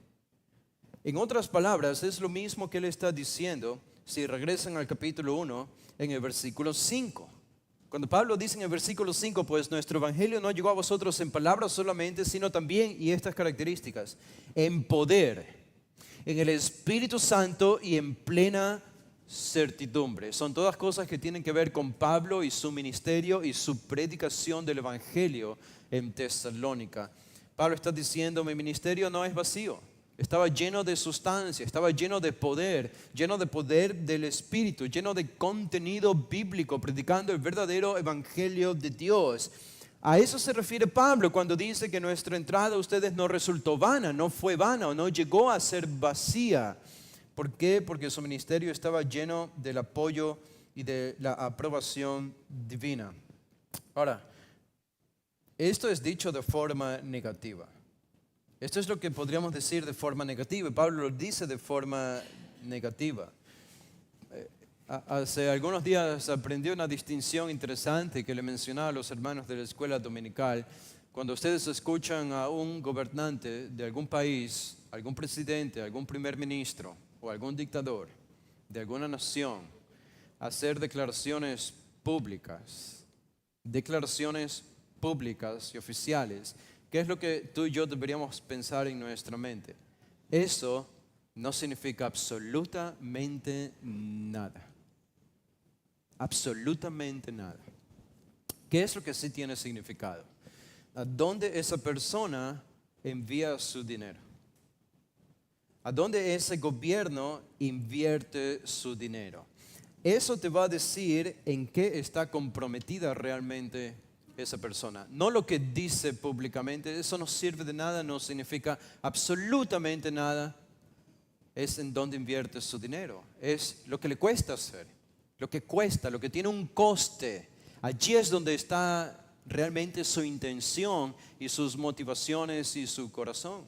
En otras palabras, es lo mismo que él está diciendo si regresan al capítulo 1 en el versículo 5. Cuando Pablo dice en el versículo 5, pues nuestro evangelio no llegó a vosotros en palabras solamente, sino también, y estas características, en poder, en el Espíritu Santo y en plena certidumbre. Son todas cosas que tienen que ver con Pablo y su ministerio y su predicación del evangelio en Tesalónica. Pablo está diciendo, mi ministerio no es vacío. estaba lleno de sustancia, estaba lleno de poder del Espíritu, lleno de contenido bíblico, predicando el verdadero evangelio de Dios. A eso se refiere Pablo cuando dice que nuestra entrada a ustedes no resultó vana, no fue vana o no llegó a ser vacía. ¿Por qué? Porque su ministerio estaba lleno del apoyo y de la aprobación divina. Ahora, esto es dicho de forma negativa. Esto es lo que podríamos decir de forma negativa. Pablo lo dice de forma negativa. Hace algunos días aprendí una distinción interesante que le mencionaba a los hermanos de la escuela dominical. Cuando ustedes escuchan a un gobernante de algún país, algún presidente, algún primer ministro o algún dictador de alguna nación hacer declaraciones públicas y oficiales, ¿qué es lo que tú y yo deberíamos pensar en nuestra mente? Eso no significa absolutamente nada. Absolutamente nada. ¿Qué es lo que sí tiene significado? ¿A dónde esa persona envía su dinero? ¿A dónde ese gobierno invierte su dinero? Eso te va a decir en qué está comprometida realmente esa persona. No lo que dice públicamente, eso no sirve de nada, no significa absolutamente nada. Es en dónde invierte su dinero, es lo que le cuesta hacer, lo que cuesta, lo que tiene un coste. Allí es donde está realmente su intención y sus motivaciones y su corazón.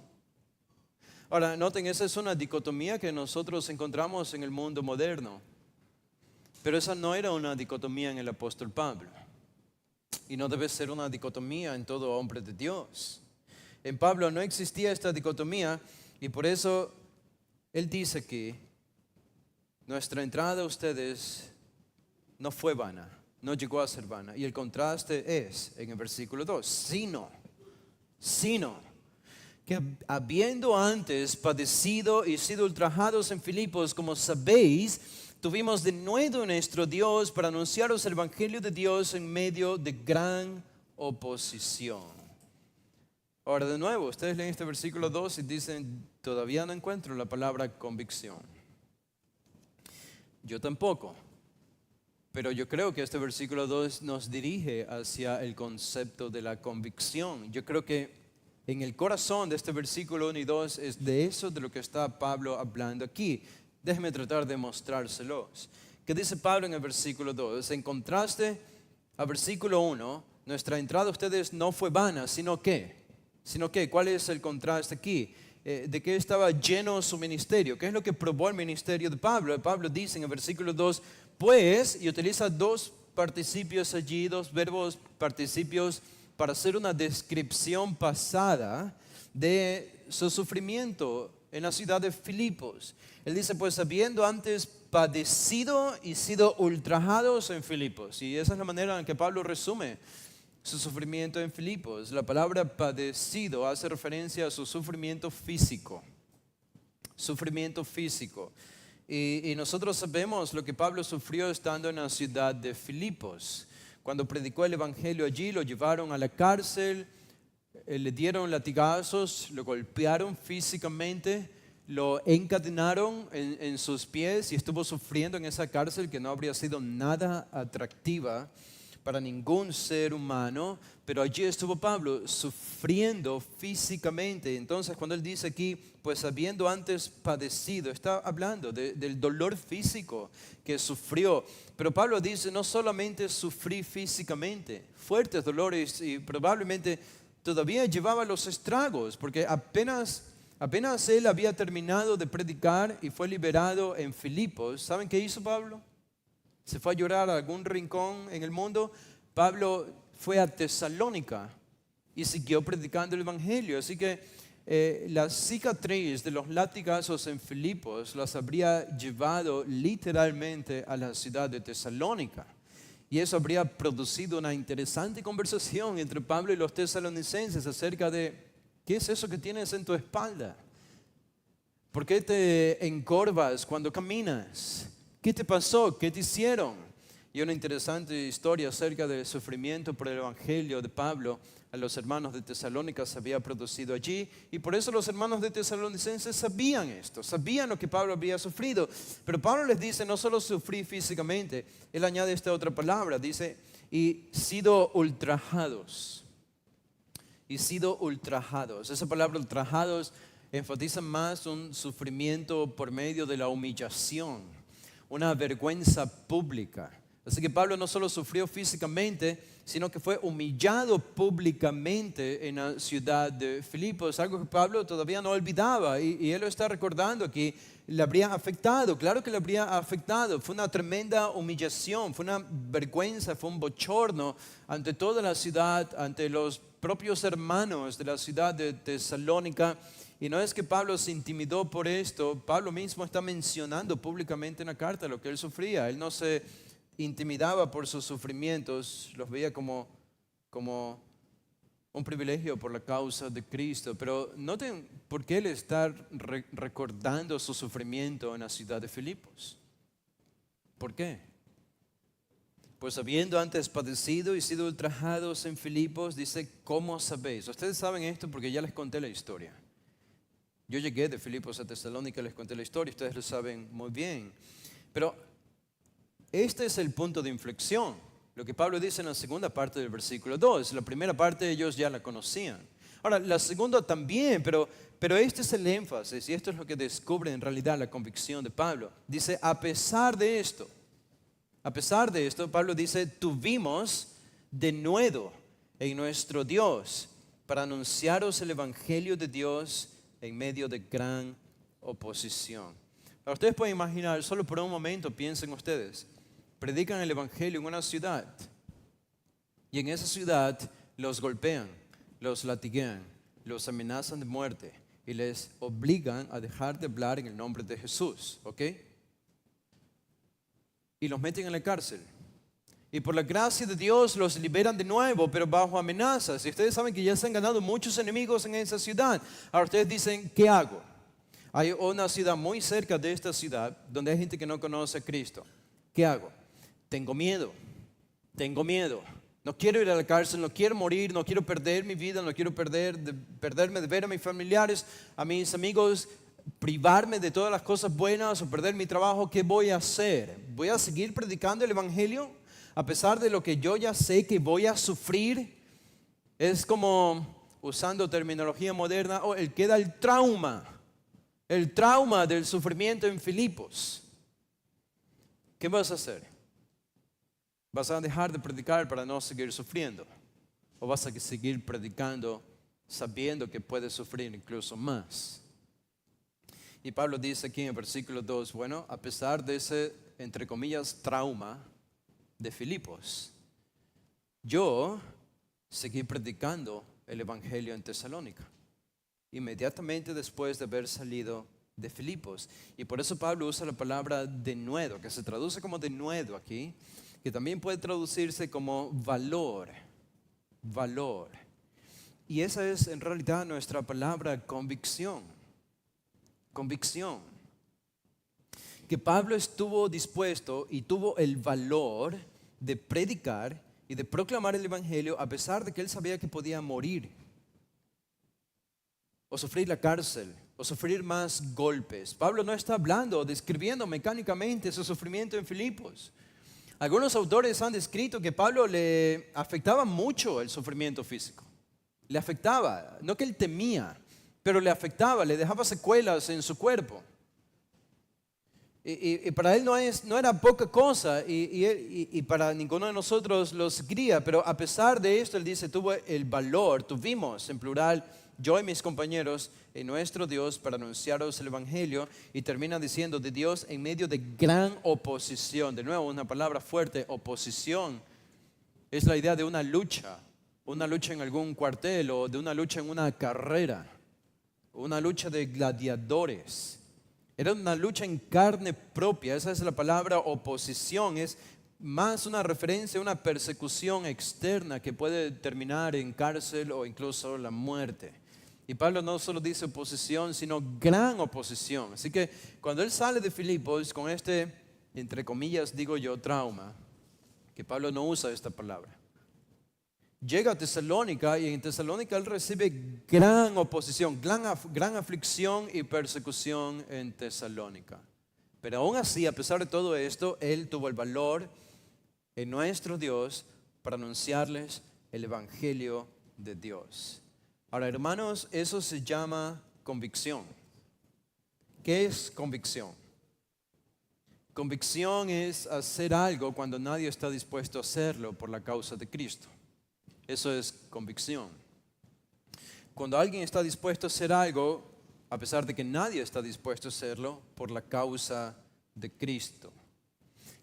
Ahora, noten, esa es una dicotomía que nosotros encontramos en el mundo moderno. Pero esa no era una dicotomía en el apóstol Pablo. Y no debe ser una dicotomía en todo hombre de Dios. En Pablo no existía esta dicotomía y por eso él dice que nuestra entrada a ustedes no fue vana, no llegó a ser vana. Y el contraste es en el versículo 2, sino que habiendo antes padecido y sido ultrajados en Filipos, como sabéis, tuvimos de nuevo nuestro Dios para anunciaros el evangelio de Dios en medio de gran oposición. Ahora de nuevo, ustedes leen este versículo 2 y dicen, todavía no encuentro la palabra convicción. Yo tampoco. Pero yo creo que este versículo 2 nos dirige hacia el concepto de la convicción. Yo creo que en el corazón de este versículo 1 y 2 es de eso de lo que está Pablo hablando aquí. Déjeme tratar de mostrárselos. ¿Qué dice Pablo en el versículo 2? En contraste al versículo 1, nuestra entrada a ustedes no fue vana, sino que, ¿cuál es el contraste aquí? ¿De qué estaba lleno su ministerio? ¿Qué es lo que probó el ministerio de Pablo? Pablo dice en el versículo 2, pues, y utiliza dos participios allí, dos verbos participios para hacer una descripción pasada de su sufrimiento en la ciudad de Filipos. Él dice, pues habiendo antes padecido y sido ultrajados en Filipos. Y esa es la manera en que Pablo resume su sufrimiento en Filipos. La palabra padecido hace referencia a su sufrimiento físico. Sufrimiento físico. Y nosotros sabemos lo que Pablo sufrió estando en la ciudad de Filipos. Cuando predicó el evangelio allí, lo llevaron a la cárcel, le dieron latigazos, lo golpearon físicamente, lo encadenaron en sus pies y estuvo sufriendo en esa cárcel que no habría sido nada atractiva para ningún ser humano, pero allí estuvo Pablo sufriendo físicamente. Entonces cuando él dice aquí, pues habiendo antes padecido, está hablando del dolor físico que sufrió. Pero Pablo dice, no solamente sufrí físicamente, fuertes dolores, y probablemente todavía llevaba los estragos, porque apenas él había terminado de predicar y fue liberado en Filipos. ¿Saben qué hizo Pablo? Se fue a llorar a algún rincón en el mundo. Pablo fue a Tesalónica y siguió predicando el evangelio. Así que la cicatriz de los latigazos en Filipos las habría llevado literalmente a la ciudad de Tesalónica. Y eso habría producido una interesante conversación entre Pablo y los tesalonicenses acerca de ¿qué es eso que tienes en tu espalda? ¿Por qué te encorvas cuando caminas? ¿Qué te pasó? ¿Qué te hicieron? Y una interesante historia acerca del sufrimiento por el Evangelio de Pablo a los hermanos de Tesalónica se había producido allí. Y por eso los hermanos de Tesalonicenses sabían esto, sabían lo que Pablo había sufrido. Pero Pablo les dice, no solo sufrí físicamente, él añade esta otra palabra, dice, y sido ultrajados. Y sido ultrajados. Esa palabra ultrajados enfatiza más un sufrimiento por medio de la humillación, una vergüenza pública. Así que Pablo no solo sufrió físicamente, sino que fue humillado públicamente en la ciudad de Filipos, algo que Pablo todavía no olvidaba y él lo está recordando aquí. Le habría afectado, claro que le habría afectado. Fue una tremenda humillación, fue una vergüenza, fue un bochorno ante toda la ciudad, ante los propios hermanos de la ciudad de Tesalónica. Y no es que Pablo se intimidó por esto, Pablo mismo está mencionando públicamente en la carta lo que él sufría. Él no se intimidaba por sus sufrimientos, los veía como un privilegio por la causa de Cristo. Pero noten por qué él está recordando su sufrimiento en la ciudad de Filipos. ¿Por qué? Pues habiendo antes padecido y sido ultrajados en Filipos, dice, ¿cómo sabéis? Ustedes saben esto porque ya les conté la historia. Yo llegué de Filipos a Tesalónica, les conté la historia, ustedes lo saben muy bien. Pero este es el punto de inflexión. Lo que Pablo dice en la segunda parte del versículo 2. La primera parte ellos ya la conocían. Ahora, la segunda también, pero este es el énfasis y esto es lo que descubre en realidad la convicción de Pablo. Dice, a pesar de esto, Pablo dice, tuvimos denuedo en nuestro Dios para anunciaros el Evangelio de Dios en medio de gran oposición. Ahora, ustedes pueden imaginar, solo por un momento piensen ustedes, predican el Evangelio en una ciudad y en esa ciudad los golpean, los latiguean, los amenazan de muerte y les obligan a dejar de hablar en el nombre de Jesús, ¿ok? Y los meten en la cárcel. Y por la gracia de Dios los liberan de nuevo, pero bajo amenazas. Y ustedes saben que ya se han ganado muchos enemigos en esa ciudad. Ahora ustedes dicen, ¿qué hago? Hay una ciudad muy cerca de esta ciudad donde hay gente que no conoce a Cristo. ¿Qué hago? Tengo miedo. No quiero ir a la cárcel, no quiero morir, no quiero perder mi vida, no quiero perderme de ver a mis familiares, a mis amigos, privarme de todas las cosas buenas o perder mi trabajo. ¿Qué voy a hacer? ¿Voy a seguir predicando el Evangelio a pesar de lo que yo ya sé que voy a sufrir? Es como, usando terminología moderna, queda el trauma del sufrimiento en Filipos. ¿Qué vas a hacer? ¿Vas a dejar de predicar para no seguir sufriendo? ¿O vas a seguir predicando sabiendo que puedes sufrir incluso más? Y Pablo dice aquí en el versículo 2, bueno, a pesar de ese, entre comillas, trauma de Filipos, yo seguí predicando el Evangelio en Tesalónica, inmediatamente después de haber salido de Filipos. Y por eso Pablo usa la palabra denuedo, que se traduce como denuedo aquí, que también puede traducirse como valor. Y esa es en realidad nuestra palabra convicción. Que Pablo estuvo dispuesto y tuvo el valor de predicar y de proclamar el Evangelio a pesar de que él sabía que podía morir o sufrir la cárcel o sufrir más golpes. Pablo no está hablando o describiendo mecánicamente su sufrimiento en Filipos. Algunos autores han descrito que Pablo le afectaba mucho el sufrimiento físico. Le afectaba, no que él temía, pero le afectaba, le dejaba secuelas en su cuerpo. Y para él no era poca cosa y para ninguno de nosotros los guía, pero a pesar de esto él dice, tuvimos en plural, yo y mis compañeros, en nuestro Dios para anunciaros el Evangelio, y termina diciendo de Dios en medio de gran oposición. De nuevo, una palabra fuerte, oposición, es la idea de una lucha en algún cuartel o de una lucha en una carrera, una lucha de gladiadores. Era una lucha en carne propia, esa es la palabra oposición, es más una referencia a una persecución externa que puede terminar en cárcel o incluso la muerte. Y Pablo no solo dice oposición, sino gran oposición. Así que cuando él sale de Filipos con este, entre comillas digo yo, trauma, que Pablo no usa esta palabra. Llega a Tesalónica y en Tesalónica él recibe gran oposición, gran aflicción y persecución en Tesalónica. Pero aún así, a pesar de todo esto, él tuvo el valor en nuestro Dios para anunciarles el Evangelio de Dios. Ahora, hermanos, eso se llama convicción. ¿Qué es convicción? Convicción es hacer algo cuando nadie está dispuesto a hacerlo por la causa de Cristo. Eso es convicción. Cuando alguien está dispuesto a hacer algo, a pesar de que nadie está dispuesto a hacerlo, por la causa de Cristo.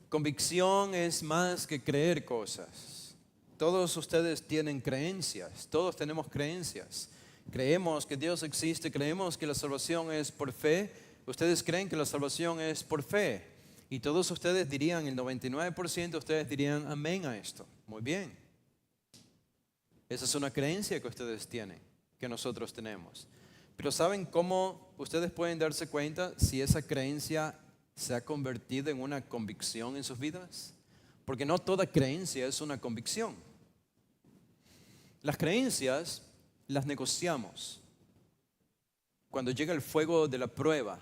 Convicción es más que creer cosas. Todos ustedes tienen creencias, todos tenemos creencias. Creemos que Dios existe, creemos que la salvación es por fe. Ustedes creen que la salvación es por fe. Y todos ustedes dirían, el 99% de ustedes dirían amén a esto. Muy bien. Esa es una creencia que ustedes tienen, que nosotros tenemos. Pero ¿saben cómo ustedes pueden darse cuenta si esa creencia se ha convertido en una convicción en sus vidas? Porque no toda creencia es una convicción. Las creencias las negociamos. Cuando llega el fuego de la prueba,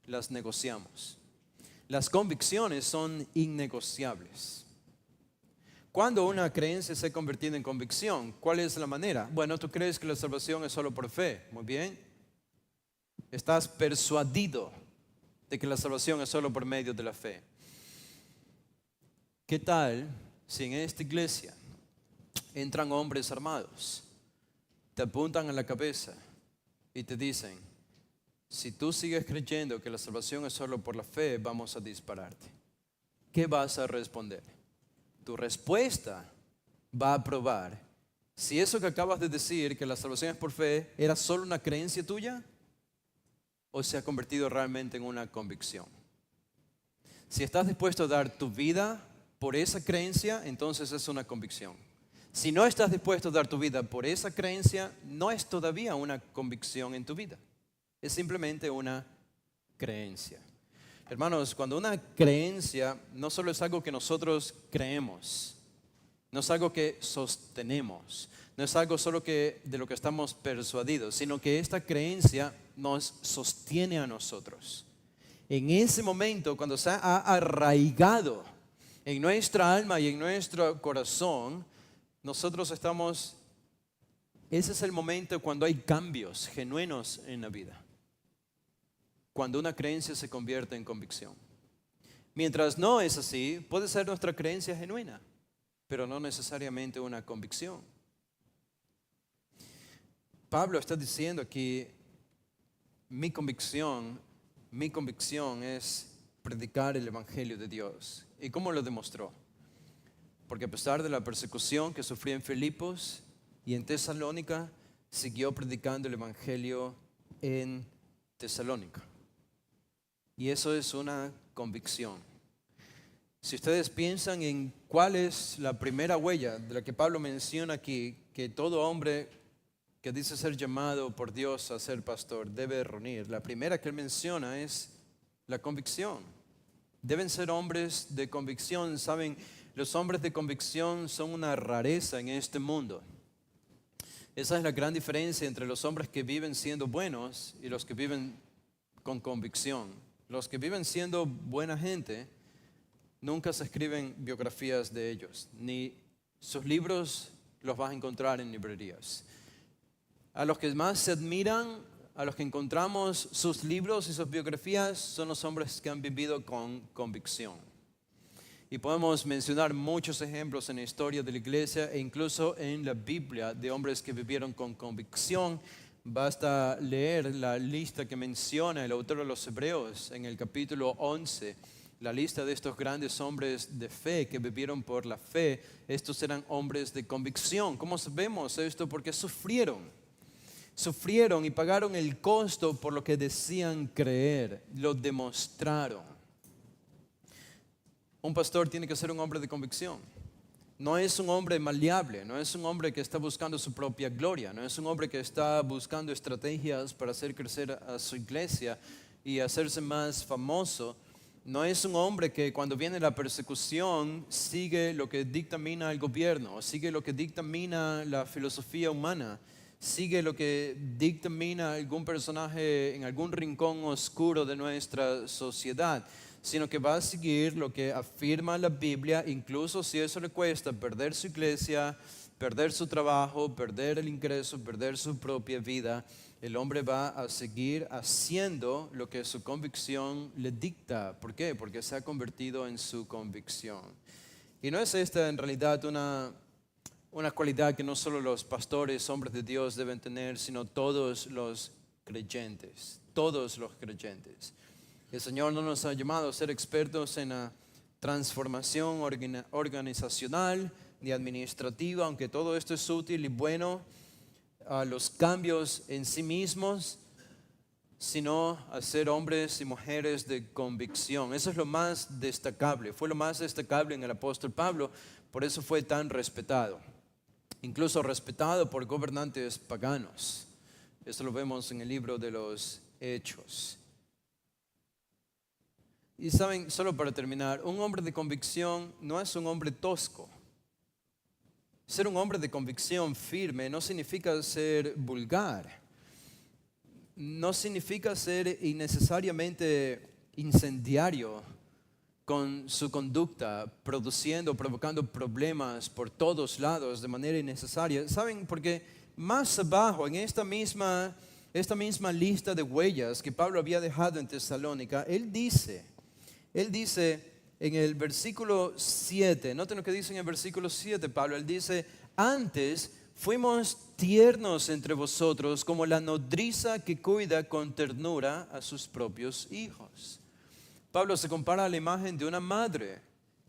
las negociamos. Las convicciones son innegociables. Cuando una creencia se ha convertido en convicción, ¿cuál es la manera? Bueno, tú crees que la salvación es solo por fe. Muy bien. Estás persuadido de que la salvación es solo por medio de la fe. ¿Qué tal si en esta iglesia entran hombres armados, te apuntan a la cabeza y te dicen, si tú sigues creyendo que la salvación es solo por la fe, vamos a dispararte? ¿Qué vas a responder? Tu respuesta va a probar si eso que acabas de decir, que la salvación es por fe, era solo una creencia tuya o se ha convertido realmente en una convicción. Si estás dispuesto a dar tu vida por esa creencia, entonces es una convicción. Si no estás dispuesto a dar tu vida por esa creencia, no es todavía una convicción en tu vida. Es simplemente una creencia. Hermanos, cuando una creencia no solo es algo que nosotros creemos, no es algo que sostenemos, no es algo solo de lo que estamos persuadidos, sino que esta creencia nos sostiene a nosotros. En ese momento, cuando se ha arraigado en nuestra alma y en nuestro corazón, nosotros ese es el momento cuando hay cambios genuinos en la vida. Cuando una creencia se convierte en convicción. Mientras no es así, puede ser nuestra creencia genuina, pero no necesariamente una convicción. Pablo está diciendo aquí, mi convicción es predicar el Evangelio de Dios. ¿Y cómo lo demostró? Porque a pesar de la persecución que sufrió en Filipos y en Tesalónica, siguió predicando el Evangelio en Tesalónica. Y eso es una convicción. Si ustedes piensan en cuál es la primera huella de la que Pablo menciona aquí, que todo hombre que dice ser llamado por Dios a ser pastor debe reunir, la primera que él menciona es la convicción. Deben ser hombres de convicción. Saben, los hombres de convicción son una rareza en este mundo. Esa es la gran diferencia entre los hombres que viven siendo buenos y los que viven con convicción. Los que viven siendo buena gente, nunca se escriben biografías de ellos, ni sus libros los vas a encontrar en librerías. A los que más se admiran, a los que encontramos sus libros y sus biografías, son los hombres que han vivido con convicción. Y podemos mencionar muchos ejemplos en la historia de la iglesia e incluso en la Biblia de hombres que vivieron con convicción. Basta leer la lista que menciona el autor de los Hebreos en el capítulo 11, la lista de estos grandes hombres de fe que vivieron por la fe. Estos eran hombres de convicción. ¿Cómo sabemos esto? Porque sufrieron y pagaron el costo por lo que decían creer, lo demostraron. Un pastor tiene que ser un hombre de convicción. No es un hombre maleable, no es un hombre que está buscando su propia gloria, no es un hombre que está buscando estrategias para hacer crecer a su iglesia y hacerse más famoso. No es un hombre que cuando viene la persecución sigue lo que dictamina el gobierno, sigue lo que dictamina la filosofía humana, sigue lo que dictamina algún personaje en algún rincón oscuro de nuestra sociedad, sino que va a seguir lo que afirma la Biblia, incluso si eso le cuesta perder su iglesia, perder su trabajo, perder el ingreso, perder su propia vida. El hombre va a seguir haciendo lo que su convicción le dicta. ¿Por qué? Porque se ha convertido en su convicción. Y no es esta en realidad una cualidad que no solo los pastores, hombres de Dios deben tener, sino todos los creyentes. Todos los creyentes. El Señor no nos ha llamado a ser expertos en la transformación organizacional ni administrativa, aunque todo esto es útil y bueno, a los cambios en sí mismos, sino a ser hombres y mujeres de convicción. Eso es lo más destacable. Fue lo más destacable en el apóstol Pablo, por eso fue tan respetado. Incluso respetado por gobernantes paganos. Eso lo vemos en el libro de los Hechos. Y saben, solo para terminar, un hombre de convicción no es un hombre tosco. Ser un hombre de convicción firme no significa ser vulgar. No significa ser innecesariamente incendiario con su conducta, provocando problemas por todos lados de manera innecesaria. ¿Saben? Porque más abajo, en esta misma lista de huellas que Pablo había dejado en Tesalónica, él dice en el versículo 7, noten lo que dice en el versículo 7 Pablo, él dice, antes fuimos tiernos entre vosotros como la nodriza que cuida con ternura a sus propios hijos. Pablo se compara a la imagen de una madre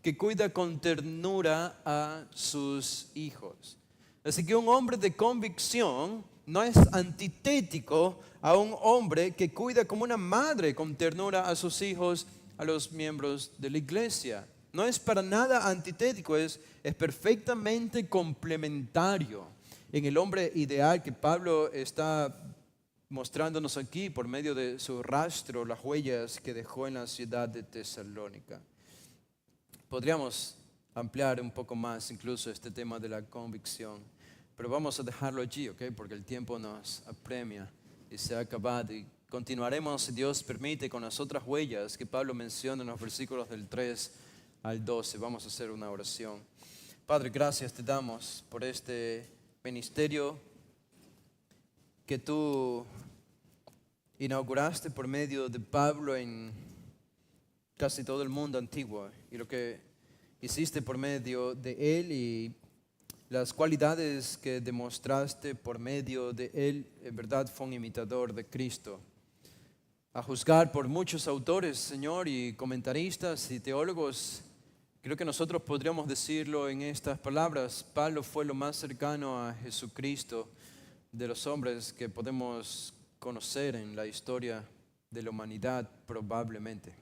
que cuida con ternura a sus hijos. Así que un hombre de convicción no es antitético a un hombre que cuida como una madre con ternura a sus hijos, a los miembros de la iglesia. No es para nada antitético, es perfectamente complementario en el hombre ideal que Pablo está mostrándonos aquí por medio de su rastro, las huellas que dejó en la ciudad de Tesalónica. Podríamos ampliar un poco más incluso este tema de la convicción, pero vamos a dejarlo allí, ¿ok? Porque el tiempo nos apremia y se ha acabado. Y continuaremos, si Dios permite, con las otras huellas que Pablo menciona en los versículos del 3 al 12. Vamos a hacer una oración. Padre, gracias te damos por este ministerio que tú inauguraste por medio de Pablo en casi todo el mundo antiguo, y lo que hiciste por medio de él y las cualidades que demostraste por medio de él, en verdad fue un imitador de Cristo. A juzgar por muchos autores, Señor, y comentaristas y teólogos, creo que nosotros podríamos decirlo en estas palabras: Pablo fue lo más cercano a Jesucristo de los hombres que podemos conocer en la historia de la humanidad, probablemente.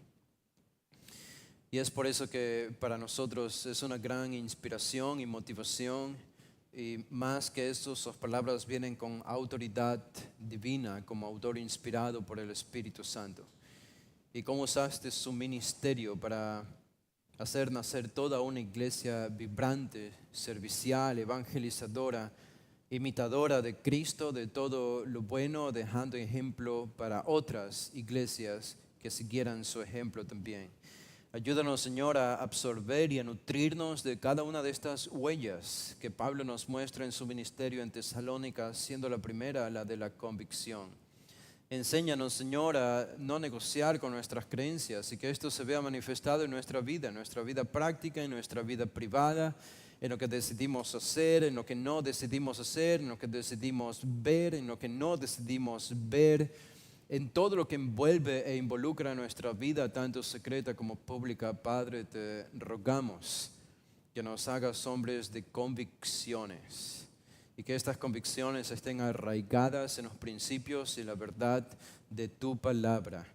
Y es por eso que para nosotros es una gran inspiración y motivación, y más que eso, sus palabras vienen con autoridad divina como autor inspirado por el Espíritu Santo. Y cómo usaste su ministerio para hacer nacer toda una iglesia vibrante, servicial, evangelizadora, imitadora de Cristo, de todo lo bueno, dejando ejemplo para otras iglesias que siguieran su ejemplo también. Ayúdanos, Señor, a absorber y a nutrirnos de cada una de estas huellas que Pablo nos muestra en su ministerio en Tesalónica, siendo la primera la de la convicción. Enséñanos, Señor, a no negociar con nuestras creencias y que esto se vea manifestado en nuestra vida práctica, en nuestra vida privada, en lo que decidimos hacer, en lo que no decidimos hacer, en lo que decidimos ver, en lo que no decidimos ver, en todo lo que envuelve e involucra nuestra vida, tanto secreta como pública. Padre, te rogamos que nos hagas hombres de convicciones y que estas convicciones estén arraigadas en los principios y la verdad de tu palabra.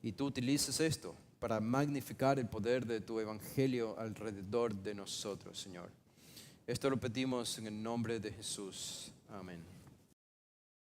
Y tú utilices esto para magnificar el poder de tu evangelio alrededor de nosotros, Señor. Esto lo pedimos en el nombre de Jesús. Amén.